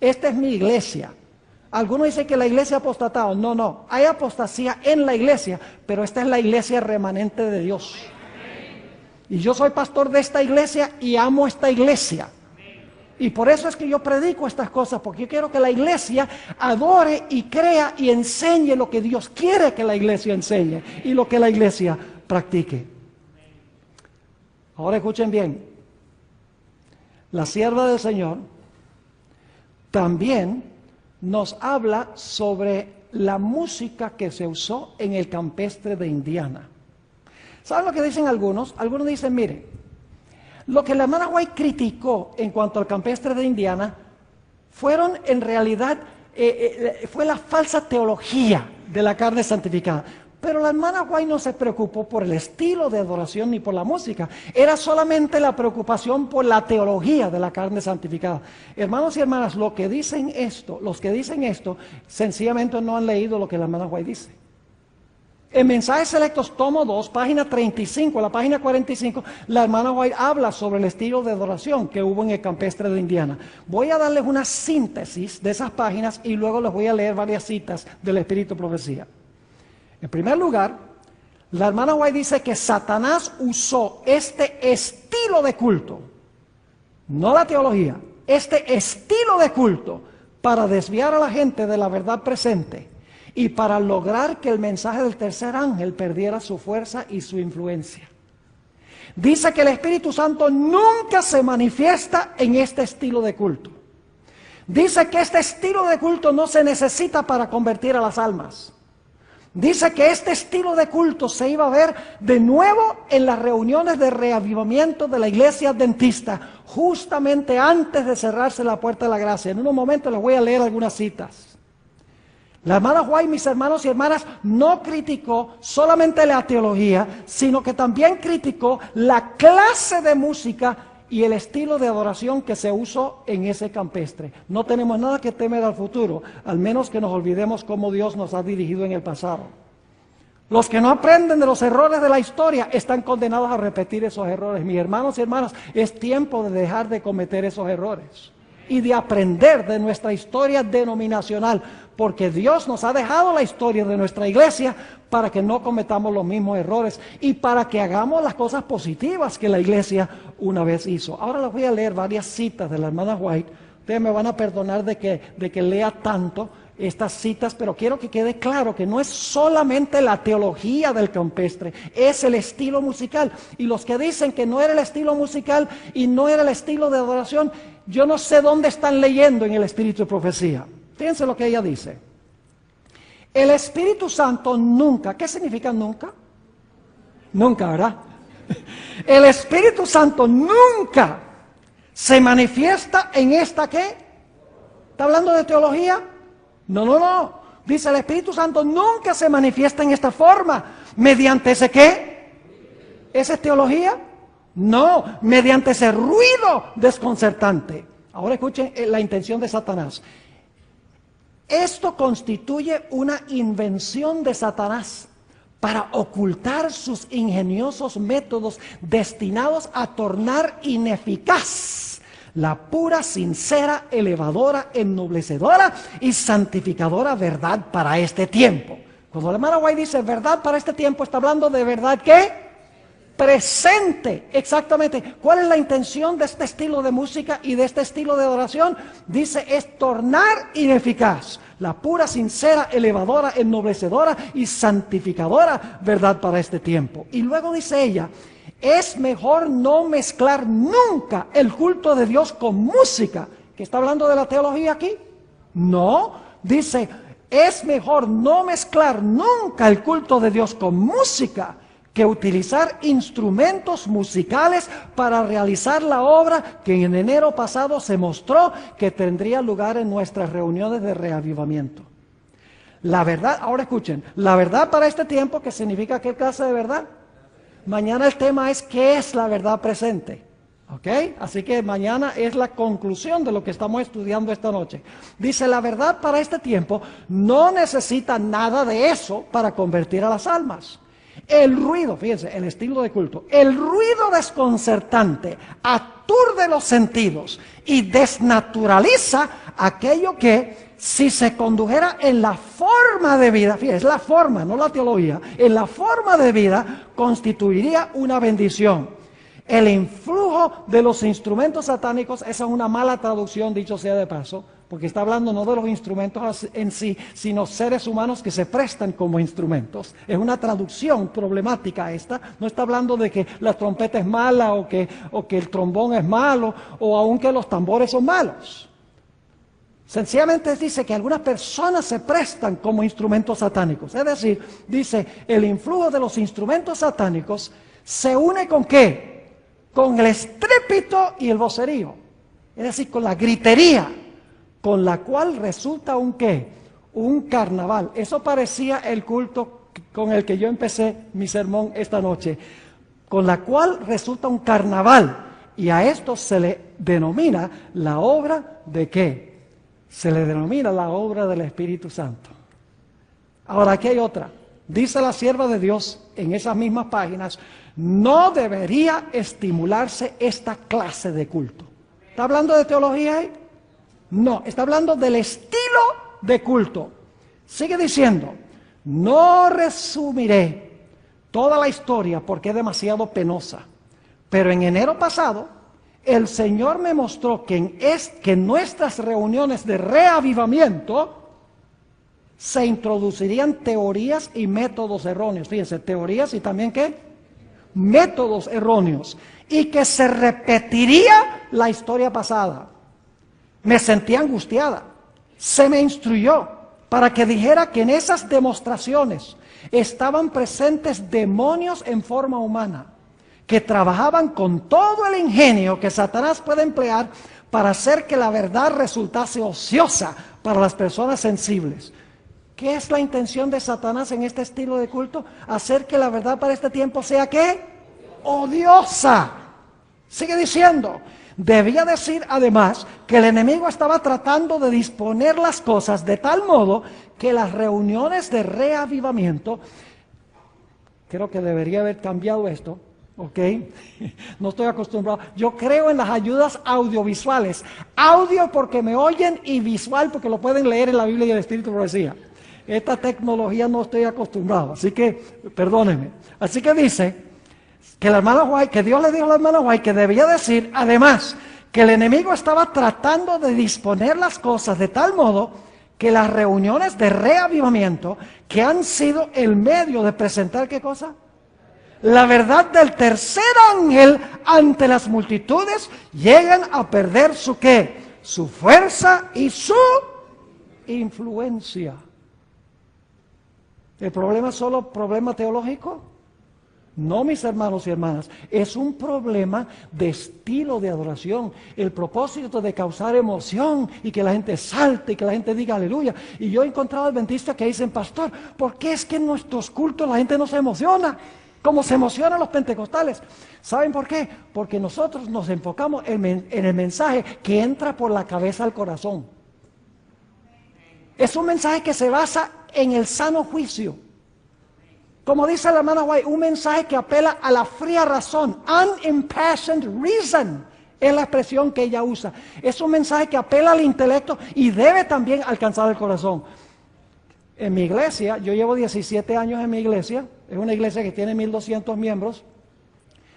Esta es mi iglesia. Algunos dicen que la iglesia ha apostatado. No, no, hay apostasía en la iglesia, pero esta es la iglesia remanente de Dios. Y yo soy pastor de esta iglesia y amo esta iglesia. Y por eso es que yo predico estas cosas, porque yo quiero que la iglesia adore y crea y enseñe lo que Dios quiere que la iglesia enseñe y lo que la iglesia practique. Ahora escuchen bien, la sierva del Señor también nos habla sobre la música que se usó en el campestre de Indiana. ¿Saben lo que dicen algunos? Algunos dicen, mire, lo que la hermana White criticó en cuanto al campestre de Indiana fueron en realidad, fue la falsa teología de la carne santificada. Pero la hermana White no se preocupó por el estilo de adoración ni por la música. Era solamente la preocupación por la teología de la carne santificada. Hermanos y hermanas, los que dicen esto, sencillamente no han leído lo que la hermana White dice. En Mensajes Selectos, tomo 2, página 35, la página 45, la hermana White habla sobre el estilo de adoración que hubo en el campestre de Indiana. Voy a darles una síntesis de esas páginas y luego les voy a leer varias citas del Espíritu Profecía. En primer lugar, la hermana White dice que Satanás usó este estilo de culto, no la teología, este estilo de culto para desviar a la gente de la verdad presente y para lograr que el mensaje del tercer ángel perdiera su fuerza y su influencia. Dice que el Espíritu Santo nunca se manifiesta en este estilo de culto. Dice que este estilo de culto no se necesita para convertir a las almas. Dice que este estilo de culto se iba a ver de nuevo en las reuniones de reavivamiento de la iglesia adventista, justamente antes de cerrarse la puerta de la gracia. En unos momentos les voy a leer algunas citas. La hermana White, mis hermanos y hermanas, no criticó solamente la teología, sino que también criticó la clase de música y el estilo de adoración que se usó en ese campestre. No tenemos nada que temer al futuro, al menos que nos olvidemos cómo Dios nos ha dirigido en el pasado. Los que no aprenden de los errores de la historia están condenados a repetir esos errores. Mis hermanos y hermanas, es tiempo de dejar de cometer esos errores y de aprender de nuestra historia denominacional, porque Dios nos ha dejado la historia de nuestra iglesia para que no cometamos los mismos errores y para que hagamos las cosas positivas que la iglesia una vez hizo. Ahora les voy a leer varias citas de la hermana White. Ustedes me van a perdonar de que lea tanto estas citas, pero quiero que quede claro que no es solamente la teología del campestre, es el estilo musical. Y los que dicen que no era el estilo musical y no era el estilo de adoración, yo no sé dónde están leyendo en el Espíritu de Profecía. Fíjense lo que ella dice. El Espíritu Santo nunca, ¿qué significa nunca? Nunca, ¿verdad? El Espíritu Santo nunca se manifiesta en esta, ¿qué? ¿Está hablando de teología? No, no, no. Dice, el Espíritu Santo nunca se manifiesta en esta forma. ¿Mediante ese qué? ¿Esa es teología? No, mediante ese ruido desconcertante. Ahora escuchen la intención de Satanás. Esto constituye una invención de Satanás para ocultar sus ingeniosos métodos destinados a tornar ineficaz la pura, sincera, elevadora, ennoblecedora y santificadora verdad para este tiempo. Cuando la hermana White dice verdad para este tiempo, está hablando de verdad ¿qué? Presente, exactamente. ¿Cuál es la intención de este estilo de música y de este estilo de adoración? Dice, es tornar ineficaz la pura, sincera, elevadora, ennoblecedora y santificadora verdad para este tiempo. Y luego dice ella, es mejor no mezclar nunca el culto de Dios con música. ¿Que está hablando de la teología aquí? No, dice, es mejor no mezclar nunca el culto de Dios con música que utilizar instrumentos musicales para realizar la obra que en enero pasado se mostró que tendría lugar en nuestras reuniones de reavivamiento. La verdad, ahora escuchen, la verdad para este tiempo, ¿qué significa qué clase de verdad? Mañana el tema es ¿qué es la verdad presente? ¿Ok? Así que mañana es la conclusión de lo que estamos estudiando esta noche. Dice, la verdad para este tiempo no necesita nada de eso para convertir a las almas. El ruido, fíjense, el estilo de culto, el ruido desconcertante aturde los sentidos y desnaturaliza aquello que, si se condujera en la forma de vida, fíjense, es la forma, no la teología, en la forma de vida constituiría una bendición. El influjo de los instrumentos satánicos, esa es una mala traducción, dicho sea de paso, porque está hablando no de los instrumentos en sí, sino seres humanos que se prestan como instrumentos. Es una traducción problemática esta, no está hablando de que la trompeta es mala o que el trombón es malo o aun que los tambores son malos. Sencillamente dice que algunas personas se prestan como instrumentos satánicos. Es decir, dice, el influjo de los instrumentos satánicos se une ¿con qué? Con el estrépito y el vocerío. Es decir, con la gritería, con la cual resulta un ¿qué? Un carnaval. Eso parecía el culto con el que yo empecé mi sermón esta noche. Con la cual resulta un carnaval. Y a esto se le denomina la obra de ¿qué? Se le denomina la obra del Espíritu Santo. Ahora aquí hay otra. Dice la sierva de Dios en esas mismas páginas, no debería estimularse esta clase de culto. ¿Está hablando de teología ahí? No, está hablando del estilo de culto. Sigue diciendo, no resumiré toda la historia porque es demasiado penosa, pero en enero pasado el Señor me mostró que en nuestras reuniones de reavivamiento se introducirían teorías y métodos erróneos. Fíjense, teorías y también ¿qué? Métodos erróneos. Y que se repetiría la historia pasada. Me sentí angustiada. Se me instruyó para que dijera que en esas demostraciones estaban presentes demonios en forma humana, que trabajaban con todo el ingenio que Satanás puede emplear para hacer que la verdad resultase ociosa para las personas sensibles. ¿Qué es la intención de Satanás en este estilo de culto? Hacer que la verdad para este tiempo sea ¿qué? Odiosa. Sigue diciendo, debía decir además que el enemigo estaba tratando de disponer las cosas de tal modo que las reuniones de reavivamiento, creo que debería haber cambiado esto, ¿ok? No estoy acostumbrado. Yo creo en las ayudas audiovisuales. Audio porque me oyen y visual porque lo pueden leer en la Biblia y el Espíritu de Profecía. Esta tecnología no estoy acostumbrado, así que perdónenme. Así que dice que la hermana White, que Dios le dijo a la hermana White que debía decir además que el enemigo estaba tratando de disponer las cosas de tal modo que las reuniones de reavivamiento, que han sido el medio de presentar ¿qué cosa? La verdad del tercer ángel ante las multitudes, llegan a perder su ¿qué? Su fuerza y su influencia. ¿El problema es solo problema teológico? No, mis hermanos y hermanas, es un problema de estilo de adoración. El propósito de causar emoción y que la gente salte y que la gente diga aleluya. Y yo he encontrado adventistas que dicen, pastor, ¿por qué es que en nuestros cultos la gente no se emociona? Como se emocionan los pentecostales. ¿Saben por qué? Porque nosotros nos enfocamos en el mensaje que entra por la cabeza al corazón. Es un mensaje que se basa en el sano juicio. Como dice la hermana White, un mensaje que apela a la fría razón. Unimpassioned reason es la expresión que ella usa. Es un mensaje que apela al intelecto y debe también alcanzar el corazón. En mi iglesia, yo llevo 17 años en mi iglesia, es una iglesia que tiene 1200 miembros,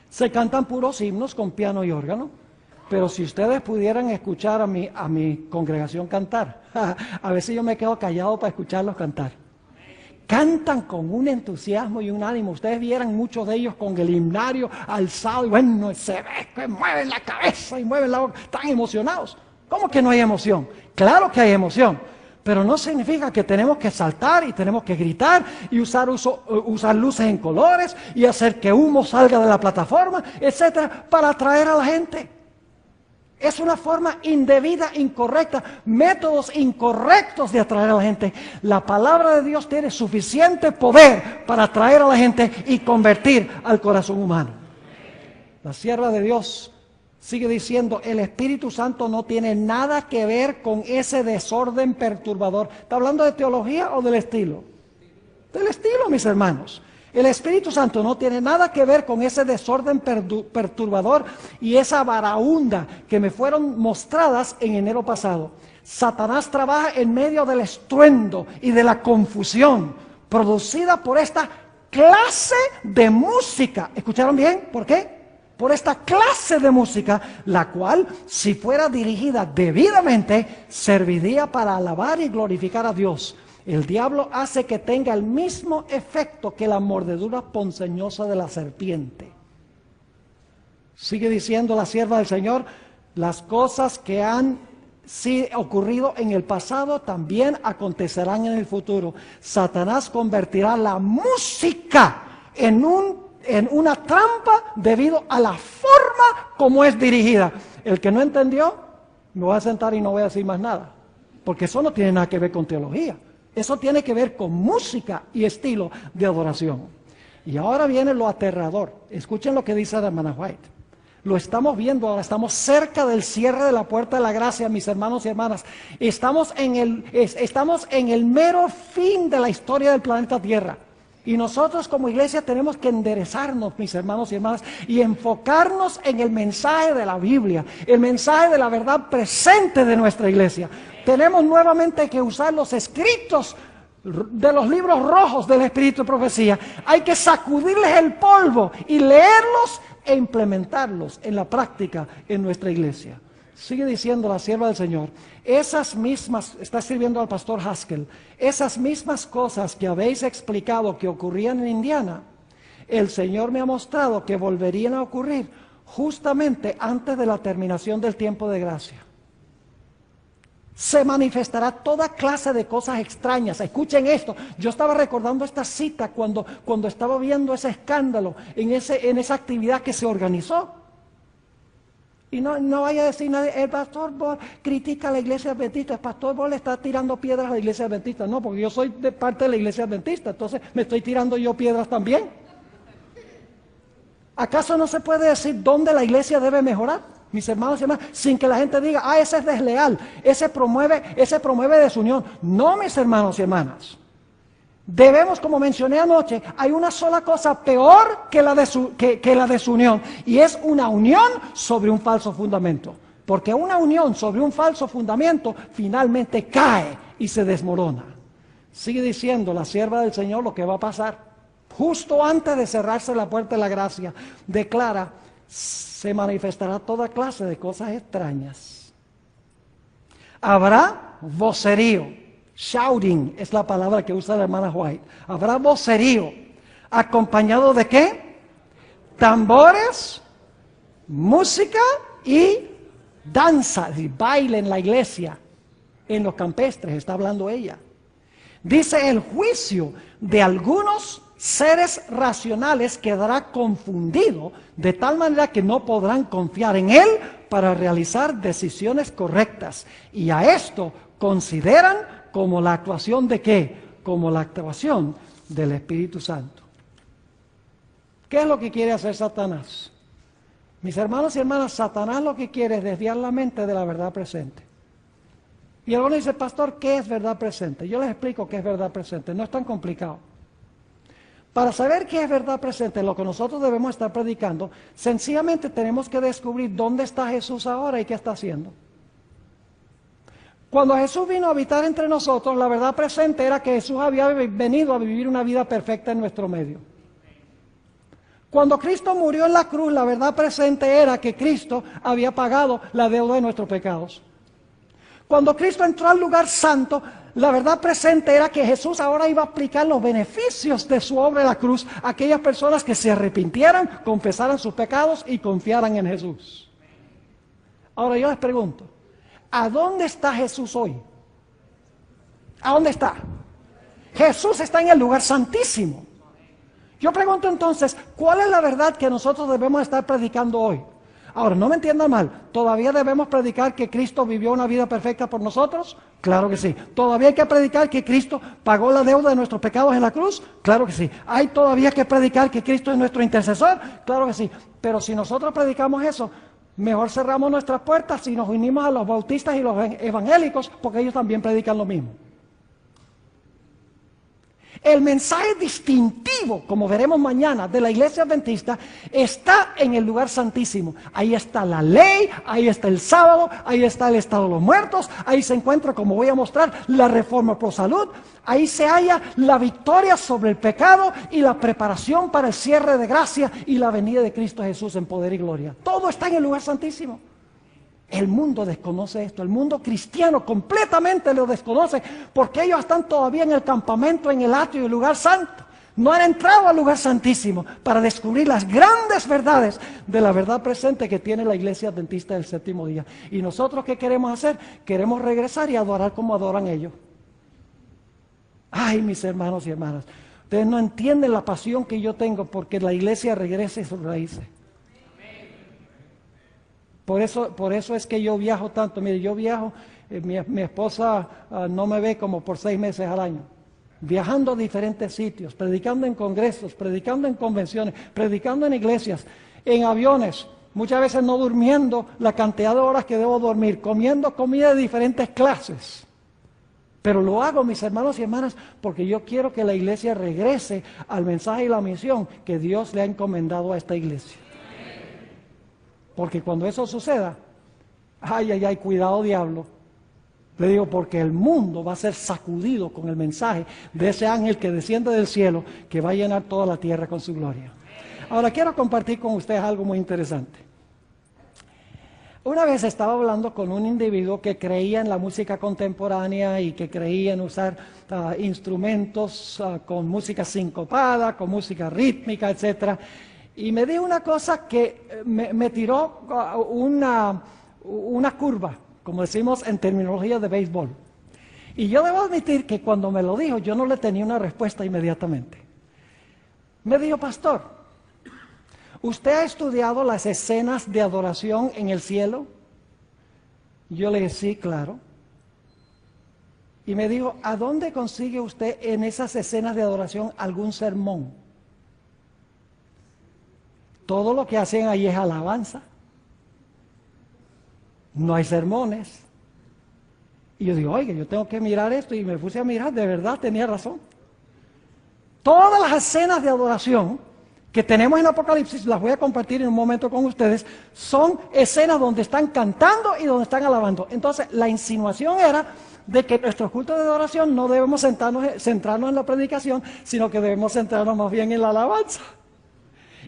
se cantan puros himnos con piano y órgano, pero si ustedes pudieran escuchar a mi congregación cantar, a veces yo me quedo callado para escucharlos cantar. Cantan con un entusiasmo y un ánimo, ustedes vieran muchos de ellos con el himnario alzado y bueno, se ve que mueven la cabeza y mueven la boca, están emocionados. ¿Cómo que no hay emoción? Claro que hay emoción. Pero no significa que tenemos que saltar y tenemos que gritar y usar luces en colores y hacer que humo salga de la plataforma, etcétera, para atraer a la gente. Es una forma indebida, incorrecta, métodos incorrectos de atraer a la gente. La palabra de Dios tiene suficiente poder para atraer a la gente y convertir al corazón humano. La sierva de Dios sigue diciendo, el Espíritu Santo no tiene nada que ver con ese desorden perturbador. ¿Está hablando de teología o del estilo? Del estilo, mis hermanos. El Espíritu Santo no tiene nada que ver con ese desorden perturbador y esa varaunda que me fueron mostradas en enero pasado. Satanás trabaja en medio del estruendo y de la confusión producida por esta clase de música. ¿Escucharon bien? ¿Por qué? Por esta clase de música, la cual, si fuera dirigida debidamente, serviría para alabar y glorificar a Dios. El diablo hace que tenga el mismo efecto que la mordedura ponzoñosa de la serpiente. Sigue diciendo la sierva del Señor, las cosas que han ocurrido en el pasado también acontecerán en el futuro. Satanás convertirá la música en una trampa debido a la forma como es dirigida. El que no entendió, me voy a sentar y no voy a decir más nada, porque eso no tiene nada que ver con teología. Eso tiene que ver con música y estilo de adoración. Y ahora viene lo aterrador. Escuchen lo que dice la hermana White. Lo estamos viendo ahora, estamos cerca del cierre de la puerta de la gracia, mis hermanos y hermanas. Estamos en el mero fin de la historia del planeta Tierra. Y nosotros como iglesia tenemos que enderezarnos, mis hermanos y hermanas, y enfocarnos en el mensaje de la Biblia, el mensaje de la verdad presente de nuestra iglesia. Tenemos nuevamente que usar los escritos de los libros rojos del Espíritu de Profecía. Hay que sacudirles el polvo y leerlos e implementarlos en la práctica en nuestra iglesia. Sigue diciendo la sierva del Señor, esas mismas, está escribiendo al pastor Haskell, esas mismas cosas que habéis explicado que ocurrían en Indiana, el Señor me ha mostrado que volverían a ocurrir justamente antes de la terminación del tiempo de gracia. Se manifestará toda clase de cosas extrañas. Escuchen esto. Yo estaba recordando esta cita cuando estaba viendo ese escándalo en esa actividad que se organizó. Y no vaya a decir nadie, el pastor Ball critica a la iglesia adventista, el pastor Ball le está tirando piedras a la iglesia adventista. No, porque yo soy de parte de la iglesia adventista, entonces me estoy tirando yo piedras también. ¿Acaso no se puede decir dónde la iglesia debe mejorar? Mis hermanos y hermanas, sin que la gente diga, ese es desleal, ese promueve desunión. No, mis hermanos y hermanas. Debemos, como mencioné anoche, hay una sola cosa peor que la desunión, y es una unión sobre un falso fundamento. Porque una unión sobre un falso fundamento finalmente cae y se desmorona. Sigue diciendo la sierva del Señor lo que va a pasar. Justo antes de cerrarse la puerta de la gracia, declara, se manifestará toda clase de cosas extrañas. Habrá vocerío, shouting es la palabra que usa la hermana White. Habrá vocerío, acompañado de ¿qué? Tambores, música y danza, y baile en la iglesia, en los campestres, está hablando ella. Dice, el juicio de algunos seres racionales quedará confundido de tal manera que no podrán confiar en él para realizar decisiones correctas. Y a esto consideran como la actuación de ¿qué? Como la actuación del Espíritu Santo. ¿Qué es lo que quiere hacer Satanás? Mis hermanos y hermanas, Satanás lo que quiere es desviar la mente de la verdad presente. Y alguno dice, pastor, ¿qué es verdad presente? Yo les explico qué es verdad presente, no es tan complicado. Para saber qué es verdad presente, lo que nosotros debemos estar predicando, sencillamente tenemos que descubrir dónde está Jesús ahora y qué está haciendo. Cuando Jesús vino a habitar entre nosotros, la verdad presente era que Jesús había venido a vivir una vida perfecta en nuestro medio. Cuando Cristo murió en la cruz, la verdad presente era que Cristo había pagado la deuda de nuestros pecados. Cuando Cristo entró al lugar santo, la verdad presente era que Jesús ahora iba a aplicar los beneficios de su obra en la cruz a aquellas personas que se arrepintieran, confesaran sus pecados y confiaran en Jesús. Ahora yo les pregunto, ¿a dónde está Jesús hoy? ¿A dónde está? Jesús está en el lugar santísimo. Yo pregunto entonces, ¿cuál es la verdad que nosotros debemos estar predicando hoy? Ahora, no me entiendan mal, ¿todavía debemos predicar que Cristo vivió una vida perfecta por nosotros? Claro que sí. ¿Todavía hay que predicar que Cristo pagó la deuda de nuestros pecados en la cruz? Claro que sí. ¿Hay todavía que predicar que Cristo es nuestro intercesor? Claro que sí. Pero si nosotros predicamos eso, mejor cerramos nuestras puertas y nos unimos a los bautistas y los evangélicos, porque ellos también predican lo mismo. El mensaje distintivo, como veremos mañana, de la iglesia adventista está en el lugar santísimo. Ahí está la ley, ahí está el sábado, ahí está el estado de los muertos, ahí se encuentra, como voy a mostrar, la reforma pro salud, ahí se halla la victoria sobre el pecado y la preparación para el cierre de gracia y la venida de Cristo Jesús en poder y gloria. Todo está en el lugar santísimo. El mundo desconoce esto, el mundo cristiano completamente lo desconoce, porque ellos están todavía en el campamento, en el atrio y el lugar santo. No han entrado al lugar santísimo para descubrir las grandes verdades de la verdad presente que tiene la iglesia adventista del séptimo día. Y nosotros, ¿qué queremos hacer? Queremos regresar y adorar como adoran ellos. Ay, mis hermanos y hermanas, ustedes no entienden la pasión que yo tengo porque la iglesia regrese a sus raíces. Por eso es que yo viajo tanto. Mire, yo viajo, mi esposa no me ve como por 6 meses al año. Viajando a diferentes sitios, predicando en congresos, predicando en convenciones, predicando en iglesias, en aviones, muchas veces no durmiendo la cantidad de horas que debo dormir, comiendo comida de diferentes clases. Pero lo hago, mis hermanos y hermanas, porque yo quiero que la iglesia regrese al mensaje y la misión que Dios le ha encomendado a esta iglesia. Porque cuando eso suceda, ay, cuidado diablo. Le digo, porque el mundo va a ser sacudido con el mensaje de ese ángel que desciende del cielo, que va a llenar toda la tierra con su gloria. Ahora quiero compartir con ustedes algo muy interesante. Una vez estaba hablando con un individuo que creía en la música contemporánea y que creía en usar instrumentos con música sincopada, con música rítmica, etcétera. Y me dijo una cosa que me tiró una curva, como decimos en terminología de béisbol. Y yo debo admitir que cuando me lo dijo, yo no le tenía una respuesta inmediatamente. Me dijo, pastor, ¿usted ha estudiado las escenas de adoración en el cielo? Yo le dije, sí, claro. Y me dijo, ¿a dónde consigue usted en esas escenas de adoración algún sermón? Todo lo que hacen ahí es alabanza. No hay sermones. Y yo digo, oiga, yo tengo que mirar esto. Y me puse a mirar, de verdad tenía razón. Todas las escenas de adoración que tenemos en Apocalipsis, las voy a compartir en un momento con ustedes, son escenas donde están cantando y donde están alabando. Entonces, la insinuación era de que nuestro culto de adoración no debemos centrarnos en la predicación, sino que debemos centrarnos más bien en la alabanza.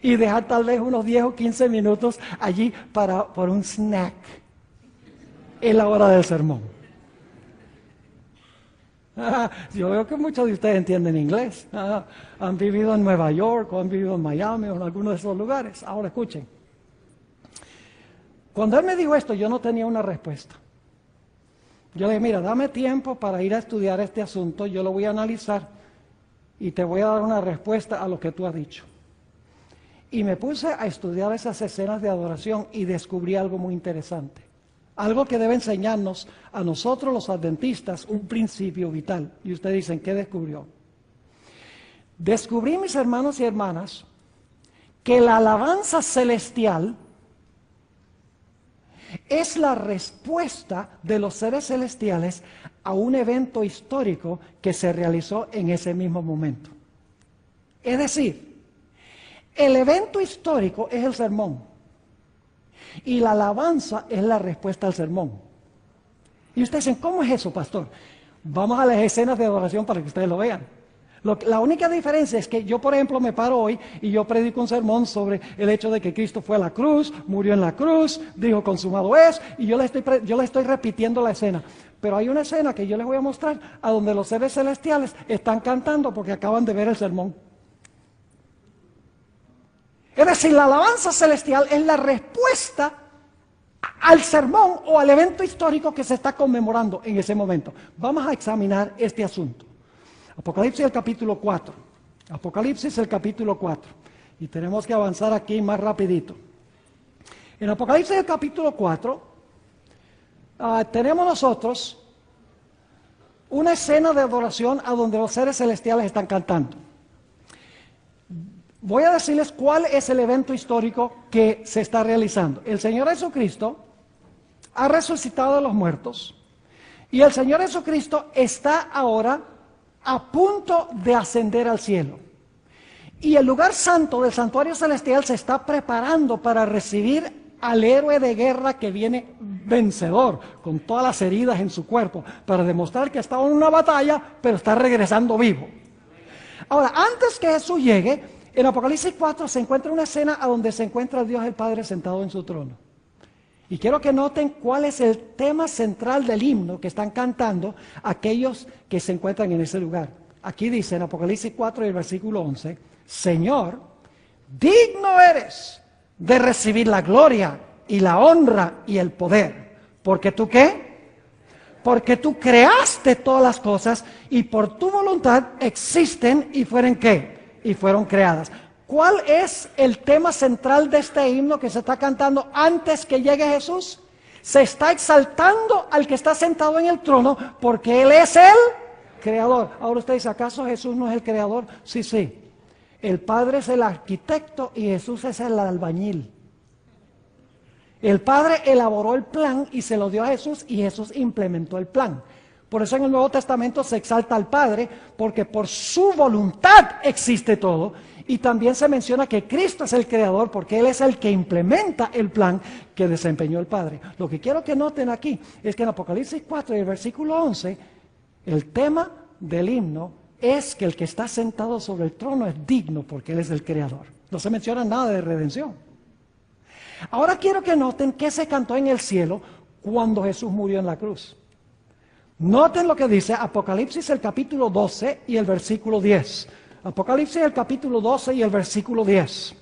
Y dejar tal vez unos 10 o 15 minutos allí por un snack en la hora del sermón. Yo veo que muchos de ustedes entienden inglés. Han vivido en Nueva York, o han vivido en Miami, o en alguno de esos lugares. Ahora escuchen. Cuando él me dijo esto, yo no tenía una respuesta. Yo le dije, mira, dame tiempo para ir a estudiar este asunto, yo lo voy a analizar y te voy a dar una respuesta a lo que tú has dicho. Y me puse a estudiar esas escenas de adoración y descubrí algo muy interesante. Algo que debe enseñarnos a nosotros los adventistas un principio vital. Y ustedes dicen, ¿qué descubrió? Descubrí, mis hermanos y hermanas, que la alabanza celestial es la respuesta de los seres celestiales a un evento histórico que se realizó en ese mismo momento. Es decir, el evento histórico es el sermón y la alabanza es la respuesta al sermón. Y ustedes dicen, ¿cómo es eso, pastor? Vamos a las escenas de adoración para que ustedes lo vean. La única diferencia es que yo, por ejemplo, me paro hoy y yo predico un sermón sobre el hecho de que Cristo fue a la cruz, murió en la cruz, dijo consumado es, y yo le estoy repitiendo la escena. Pero hay una escena que yo les voy a mostrar a donde los seres celestiales están cantando porque acaban de ver el sermón. Es decir, la alabanza celestial es la respuesta al sermón o al evento histórico que se está conmemorando en ese momento. Vamos a examinar este asunto. Apocalipsis el capítulo 4. Apocalipsis el capítulo 4. Y tenemos que avanzar aquí más rapidito. En Apocalipsis el capítulo 4, tenemos nosotros una escena de adoración a donde los seres celestiales están cantando. Voy a decirles cuál es el evento histórico que se está realizando. El Señor Jesucristo ha resucitado de los muertos y el Señor Jesucristo está ahora a punto de ascender al cielo. Y el lugar santo del santuario celestial se está preparando para recibir al héroe de guerra que viene vencedor, con todas las heridas en su cuerpo, para demostrar que ha estado en una batalla, pero está regresando vivo. Ahora, antes que Jesús llegue, en Apocalipsis 4 se encuentra una escena a donde se encuentra Dios el Padre sentado en su trono. Y quiero que noten cuál es el tema central del himno que están cantando aquellos que se encuentran en ese lugar. Aquí dice en Apocalipsis 4 y el versículo 11, Señor, digno eres de recibir la gloria y la honra y el poder. ¿Porque tú qué? Porque tú creaste todas las cosas y por tu voluntad existen y fueron ¿qué? Y fueron creadas. ¿Cuál es el tema central de este himno que se está cantando antes que llegue Jesús? Se está exaltando al que está sentado en el trono porque Él es el creador. Ahora usted dice, ¿acaso Jesús no es el creador? Sí, sí. El Padre es el arquitecto y Jesús es el albañil. El Padre elaboró el plan y se lo dio a Jesús y Jesús implementó el plan. Por eso en el Nuevo Testamento se exalta al Padre, porque por su voluntad existe todo. Y también se menciona que Cristo es el creador, porque Él es el que implementa el plan que desempeñó el Padre. Lo que quiero que noten aquí es que en Apocalipsis 4 y el versículo 11, el tema del himno es que el que está sentado sobre el trono es digno porque Él es el creador. No se menciona nada de redención. Ahora quiero que noten qué se cantó en el cielo cuando Jesús murió en la cruz. Noten lo que dice Apocalipsis el capítulo 12 y el versículo 10. Apocalipsis el capítulo 12 y el versículo 10.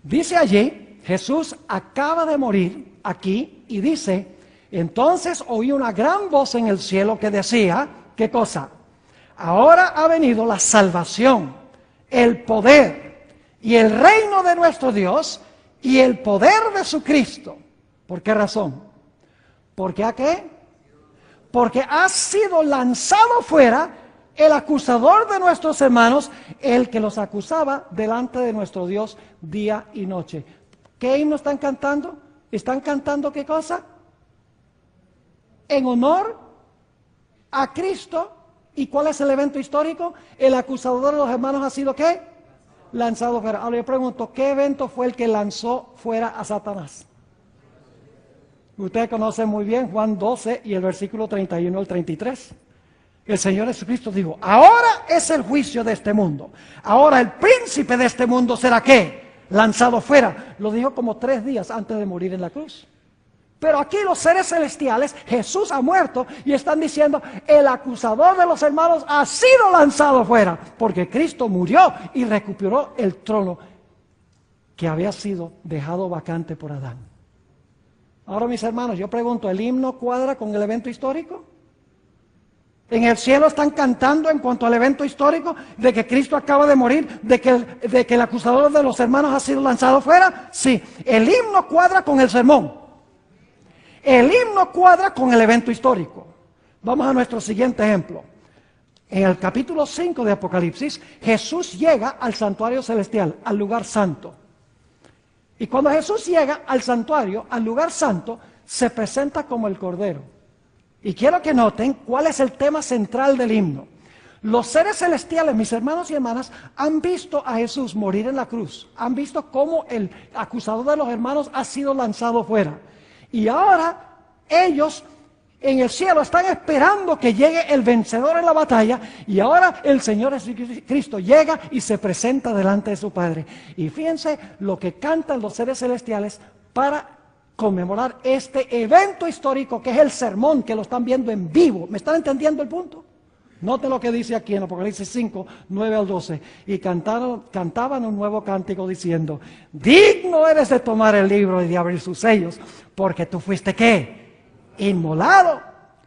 Dice allí, Jesús acaba de morir aquí y dice, entonces oí una gran voz en el cielo que decía, ¿qué cosa? Ahora ha venido la salvación, el poder y el reino de nuestro Dios y el poder de su Cristo. ¿Por qué razón? ¿Porque a qué? Porque ha sido lanzado fuera el acusador de nuestros hermanos, el que los acusaba delante de nuestro Dios día y noche. ¿Qué himno están cantando? ¿Están cantando qué cosa? En honor a Cristo. ¿Y cuál es el evento histórico? El acusador de los hermanos ha sido ¿qué? Lanzado fuera. Ahora yo pregunto, ¿qué evento fue el que lanzó fuera a Satanás? Usted conoce muy bien Juan 12 y el versículo 31 al 33. El Señor Jesucristo dijo, ahora es el juicio de este mundo. Ahora el príncipe de este mundo será ¿qué? Lanzado fuera. Lo dijo como 3 días antes de morir en la cruz. Pero aquí los seres celestiales, Jesús ha muerto y están diciendo, el acusador de los hermanos ha sido lanzado fuera, porque Cristo murió y recuperó el trono que había sido dejado vacante por Adán. Ahora, mis hermanos, yo pregunto, ¿el himno cuadra con el evento histórico? En el cielo están cantando en cuanto al evento histórico de que Cristo acaba de morir, de que el acusador de los hermanos ha sido lanzado fuera. Sí, el himno cuadra con el sermón. El himno cuadra con el evento histórico. Vamos a nuestro siguiente ejemplo. En el capítulo 5 de Apocalipsis, Jesús llega al santuario celestial, al lugar santo. Y cuando Jesús llega al santuario, al lugar santo, se presenta como el Cordero. Y quiero que noten cuál es el tema central del himno. Los seres celestiales, mis hermanos y hermanas, han visto a Jesús morir en la cruz. Han visto cómo el acusador de los hermanos ha sido lanzado fuera. Y ahora ellos en el cielo están esperando que llegue el vencedor en la batalla. Y ahora el Señor Jesucristo llega y se presenta delante de su Padre. Y fíjense lo que cantan los seres celestiales para conmemorar este evento histórico que es el sermón, que lo están viendo en vivo. ¿Me están entendiendo el punto? Note lo que dice aquí en Apocalipsis 5, 9 al 12. Y cantaban un nuevo cántico diciendo, digno eres de tomar el libro y de abrir sus sellos, porque tú fuiste ¿qué? Inmolado,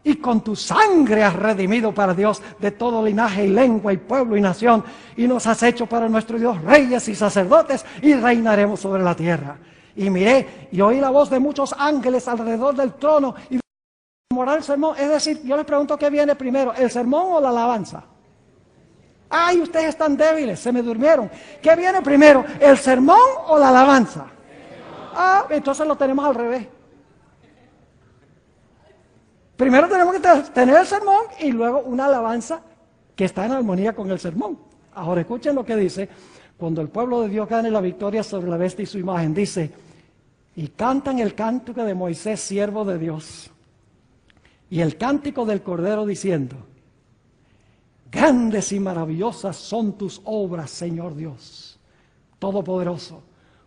y con tu sangre has redimido para Dios de todo linaje y lengua y pueblo y nación, y nos has hecho para nuestro Dios reyes y sacerdotes, y reinaremos sobre la tierra. y miré y oí la voz de muchos ángeles alrededor del trono y morar el sermón. Es decir, yo les pregunto qué viene primero, ¿el sermón o la alabanza? Ay, ustedes están débiles, se me durmieron. ¿Qué viene primero, el sermón o la alabanza? Ah, entonces lo tenemos al revés. Primero tenemos que tener el sermón y luego una alabanza que está en armonía con el sermón. Ahora escuchen lo que dice, cuando el pueblo de Dios gane la victoria sobre la bestia y su imagen, dice, y cantan el cántico de Moisés, siervo de Dios, y el cántico del Cordero diciendo, grandes y maravillosas son tus obras, Señor Dios, Todopoderoso.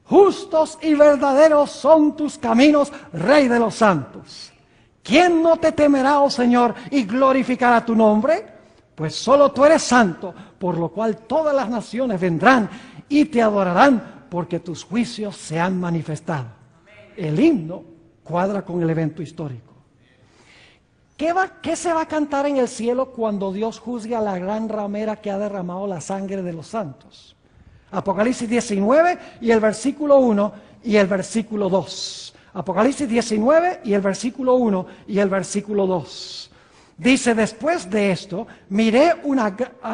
Justos y verdaderos son tus caminos, Rey de los santos. ¿Quién no te temerá, oh Señor, y glorificará tu nombre? Pues solo tú eres santo, por lo cual todas las naciones vendrán y te adorarán, porque tus juicios se han manifestado. El himno cuadra con el evento histórico. ¿Qué se va a cantar en el cielo cuando Dios juzgue a la gran ramera que ha derramado la sangre de los santos? Apocalipsis 19 y el versículo 1 y el versículo 2. Apocalipsis 19 y el versículo 1 y el versículo 2. Dice, después de esto,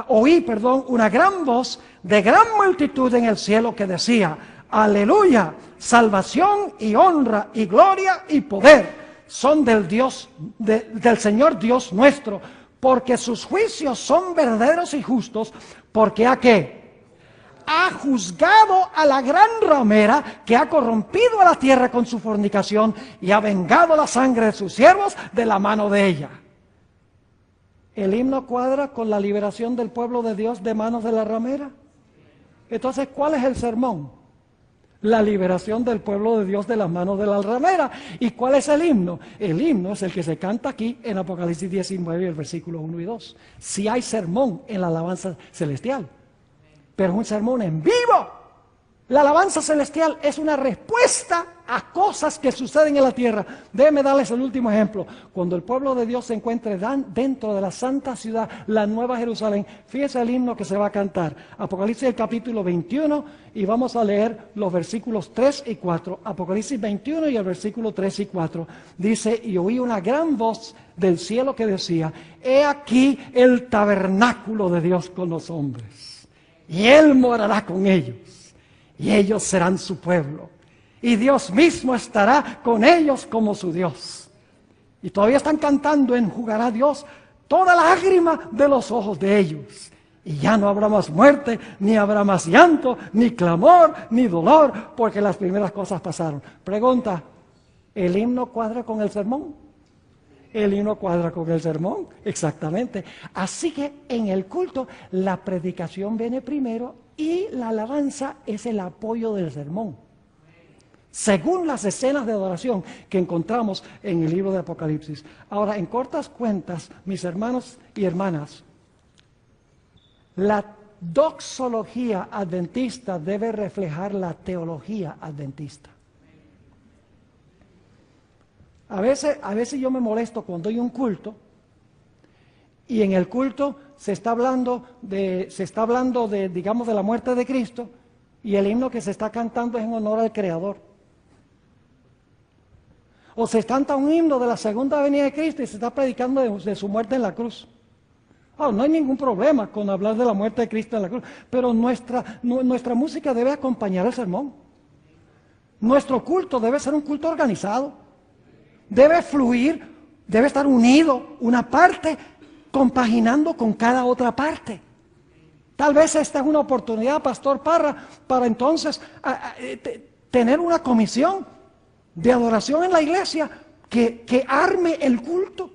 oí una gran voz de gran multitud en el cielo que decía, aleluya, salvación y honra y gloria y poder son del Señor Dios nuestro, porque sus juicios son verdaderos y justos, porque ha juzgado a la gran ramera que ha corrompido a la tierra con su fornicación y ha vengado la sangre de sus siervos de la mano de ella. ¿El himno cuadra con la liberación del pueblo de Dios de manos de la ramera? Entonces, ¿cuál es el sermón? La liberación del pueblo de Dios de las manos de la ramera. ¿Y cuál es el himno? El himno es el que se canta aquí en Apocalipsis 19, el versículo 1 y 2. Si hay sermón en la alabanza celestial, pero es un sermón en vivo. La alabanza celestial es una respuesta a cosas que suceden en la tierra. Déjenme darles el último ejemplo. Cuando el pueblo de Dios se encuentre dentro de la santa ciudad, la Nueva Jerusalén, fíjense el himno que se va a cantar. Apocalipsis el capítulo 21 y vamos a leer los versículos 3 y 4. Apocalipsis 21 y el versículo 3 y 4. Dice, y oí una gran voz del cielo que decía, he aquí el tabernáculo de Dios con los hombres, y Él morará con ellos. Y ellos serán su pueblo. Y Dios mismo estará con ellos como su Dios. Y todavía están cantando, enjugará Dios toda lágrima de los ojos de ellos. Y ya no habrá más muerte, ni habrá más llanto, ni clamor, ni dolor, porque las primeras cosas pasaron. Pregunta, ¿el himno cuadra con el sermón? El himno cuadra con el sermón, exactamente. Así que en el culto la predicación viene primero y la alabanza es el apoyo del sermón, según las escenas de adoración que encontramos en el libro de Apocalipsis. Ahora, en cortas cuentas, mis hermanos y hermanas, la doxología adventista debe reflejar la teología adventista. A veces yo me molesto cuando hay un culto y en el culto se está hablando de, digamos, de la muerte de Cristo, y el himno que se está cantando es en honor al Creador. O se canta un himno de la segunda venida de Cristo y se está predicando de su muerte en la cruz. No hay ningún problema con hablar de la muerte de Cristo en la cruz, pero nuestra música debe acompañar el sermón. Nuestro culto debe ser un culto organizado, debe fluir, debe estar unido, una parte compaginando con cada otra parte. Tal vez esta es una oportunidad, Pastor Parra, para entonces tener una comisión de adoración en la iglesia que arme el culto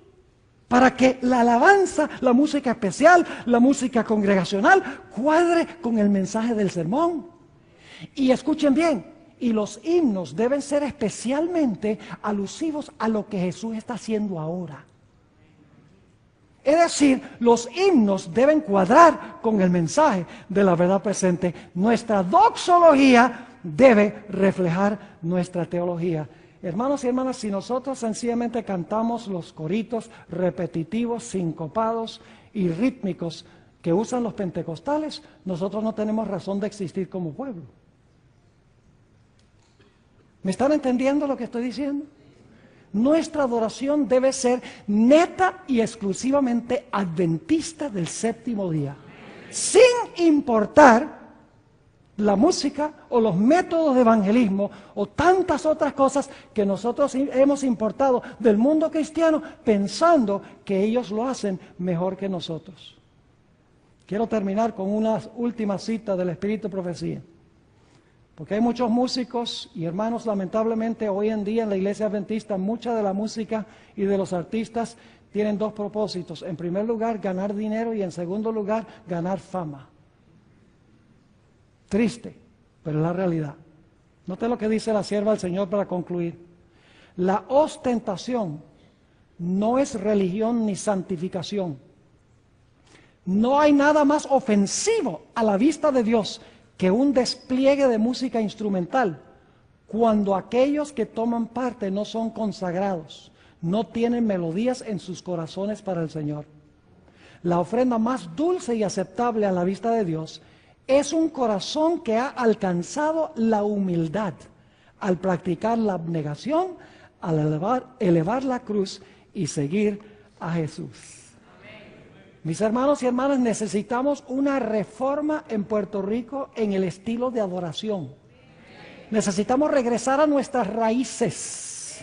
para que la alabanza, la música especial, la música congregacional cuadre con el mensaje del sermón. Y escuchen bien, y los himnos deben ser especialmente alusivos a lo que Jesús está haciendo ahora. Es decir, los himnos deben cuadrar con el mensaje de la verdad presente. Nuestra doxología debe reflejar nuestra teología. Hermanos y hermanas, si nosotros sencillamente cantamos los coritos repetitivos, sincopados y rítmicos que usan los pentecostales, nosotros no tenemos razón de existir como pueblo. ¿Me están entendiendo lo que estoy diciendo? Nuestra adoración debe ser neta y exclusivamente adventista del séptimo día, sin importar la música o los métodos de evangelismo o tantas otras cosas que nosotros hemos importado del mundo cristiano pensando que ellos lo hacen mejor que nosotros. Quiero terminar con una última cita del Espíritu de Profecía. Porque hay muchos músicos y hermanos, lamentablemente hoy en día en la iglesia adventista, mucha de la música y de los artistas tienen dos propósitos. En primer lugar, ganar dinero y en segundo lugar, ganar fama. Triste, pero es la realidad. Note lo que dice la sierva del Señor para concluir. La ostentación no es religión ni santificación. No hay nada más ofensivo a la vista de Dios que un despliegue de música instrumental, cuando aquellos que toman parte no son consagrados, no tienen melodías en sus corazones para el Señor. La ofrenda más dulce y aceptable a la vista de Dios es un corazón que ha alcanzado la humildad al practicar la abnegación, al elevar la cruz y seguir a Jesús. Mis hermanos y hermanas, necesitamos una reforma en Puerto Rico en el estilo de adoración. Necesitamos regresar a nuestras raíces.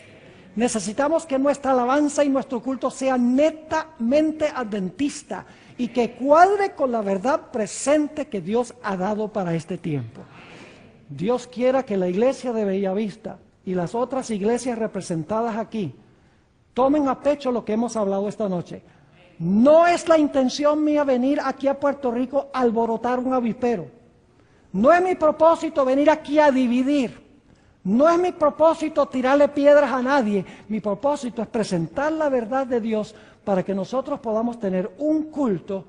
Necesitamos que nuestra alabanza y nuestro culto sea netamente adventista y que cuadre con la verdad presente que Dios ha dado para este tiempo. Dios quiera que la iglesia de Bellavista y las otras iglesias representadas aquí tomen a pecho lo que hemos hablado esta noche. No es la intención mía venir aquí a Puerto Rico a alborotar un avispero. No es mi propósito venir aquí a dividir. No es mi propósito tirarle piedras a nadie. Mi propósito es presentar la verdad de Dios para que nosotros podamos tener un culto,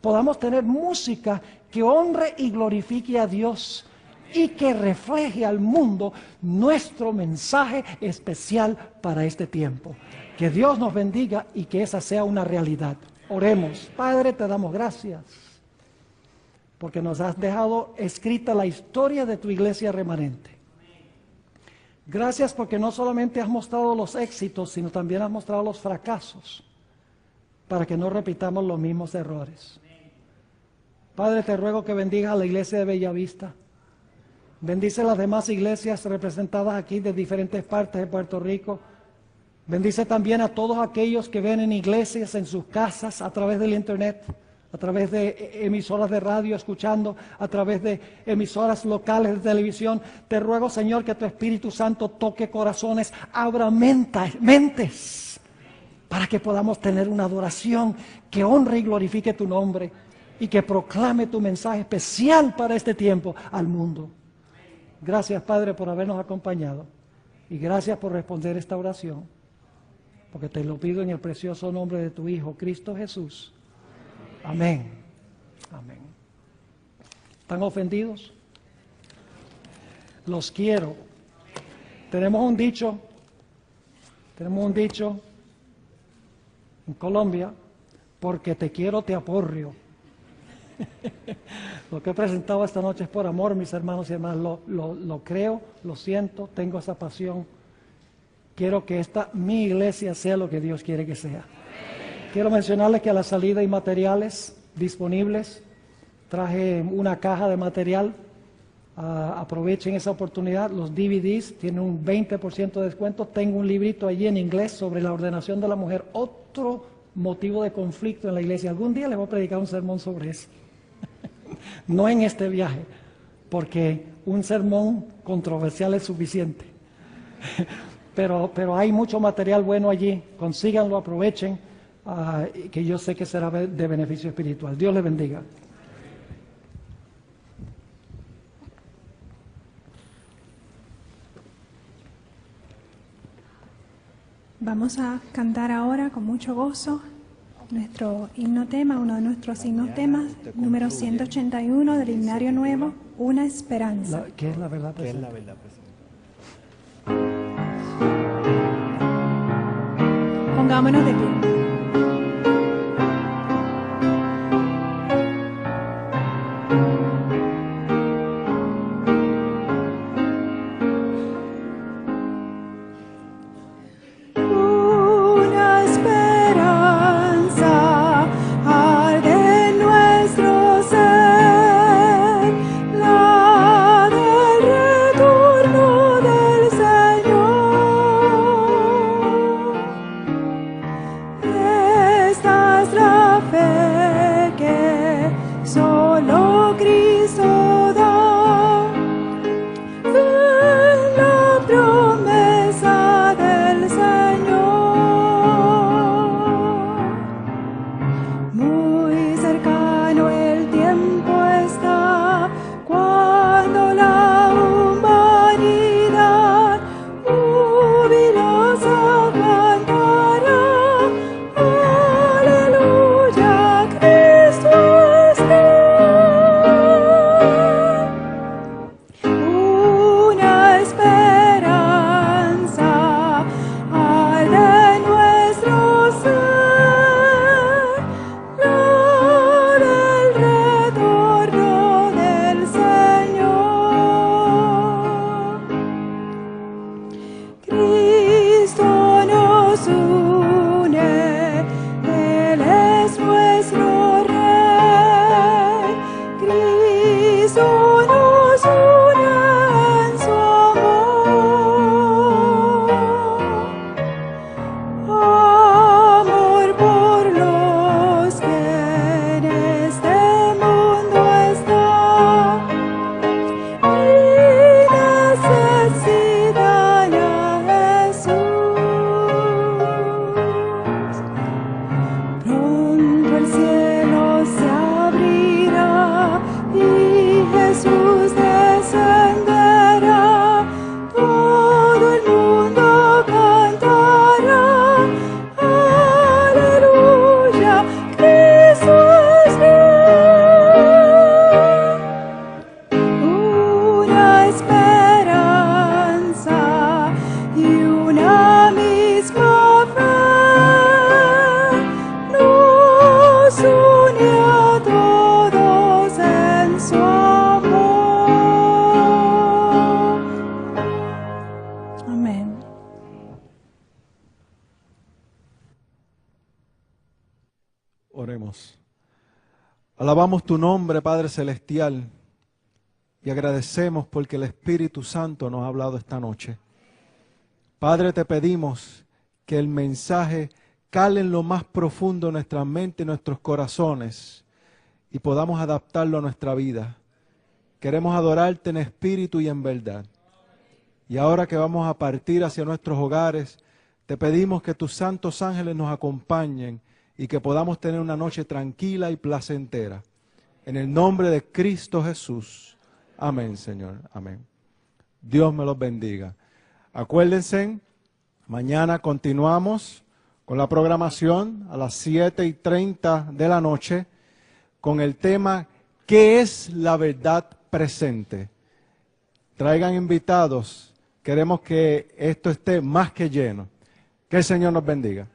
podamos tener música que honre y glorifique a Dios y que refleje al mundo nuestro mensaje especial para este tiempo. Que Dios nos bendiga y que esa sea una realidad. Oremos. Padre, te damos gracias porque nos has dejado escrita la historia de tu iglesia remanente. Gracias porque no solamente has mostrado los éxitos, sino también has mostrado los fracasos para que no repitamos los mismos errores. Padre, te ruego que bendiga a la iglesia de Bellavista. Bendice las demás iglesias representadas aquí de diferentes partes de Puerto Rico. Bendice también a todos aquellos que ven en iglesias, en sus casas, a través del internet, a través de emisoras de radio, escuchando, a través de emisoras locales de televisión. Te ruego, Señor, que tu Espíritu Santo toque corazones, abra mentes, para que podamos tener una adoración que honre y glorifique tu nombre y que proclame tu mensaje especial para este tiempo al mundo. Gracias, Padre, por habernos acompañado y gracias por responder esta oración, porque te lo pido en el precioso nombre de tu Hijo, Cristo Jesús. Amén. Amén. ¿Están ofendidos? Los quiero. Tenemos un dicho en Colombia: porque te quiero te aporrio. Lo que he presentado esta noche es por amor, mis hermanos y hermanas. Lo creo, lo siento, tengo esa pasión. Quiero que mi iglesia sea lo que Dios quiere que sea. Quiero mencionarles que a la salida hay materiales disponibles. Traje una caja de material. Aprovechen esa oportunidad. Los DVDs tienen un 20% de descuento. Tengo un librito allí en inglés sobre la ordenación de la mujer. Otro motivo de conflicto en la iglesia. Algún día les voy a predicar un sermón sobre eso. No en este viaje, porque un sermón controversial es suficiente. Pero hay mucho material bueno allí. Consíganlo, aprovechen, que yo sé que será de beneficio espiritual. Dios les bendiga. Vamos a cantar ahora con mucho gozo nuestro himno tema, uno de nuestros himnos temas, número 181 del Himnario Nuevo, Una Esperanza. ¿Qué es la verdad ¿Qué es presente? la verdad presente? Pongámonos de pie. nos une, Él es nuestro Rey. Cristo nos une en su amor por los que en este mundo están y necesitan a Jesús. Pronto el cielo se abrirá y Jesús descenderá. Todo el mundo cantará. Aleluya, Cristo es Rey. Una esperanza y una misma fe nos une a todos en su amor. Amén. Oremos. Alabamos tu nombre, Padre Celestial, y agradecemos porque el Espíritu Santo nos ha hablado esta noche. Padre, te pedimos que el mensaje cale en lo más profundo de nuestra mente y nuestros corazones y podamos adaptarlo a nuestra vida. Queremos adorarte en espíritu y en verdad. Y ahora que vamos a partir hacia nuestros hogares, te pedimos que tus santos ángeles nos acompañen y que podamos tener una noche tranquila y placentera. En el nombre de Cristo Jesús. Amén, Señor. Amén. Dios me los bendiga. Acuérdense, mañana continuamos con la programación a las 7:30 de la noche con el tema ¿qué es la verdad presente? Traigan invitados. Queremos que esto esté más que lleno. Que el Señor nos bendiga.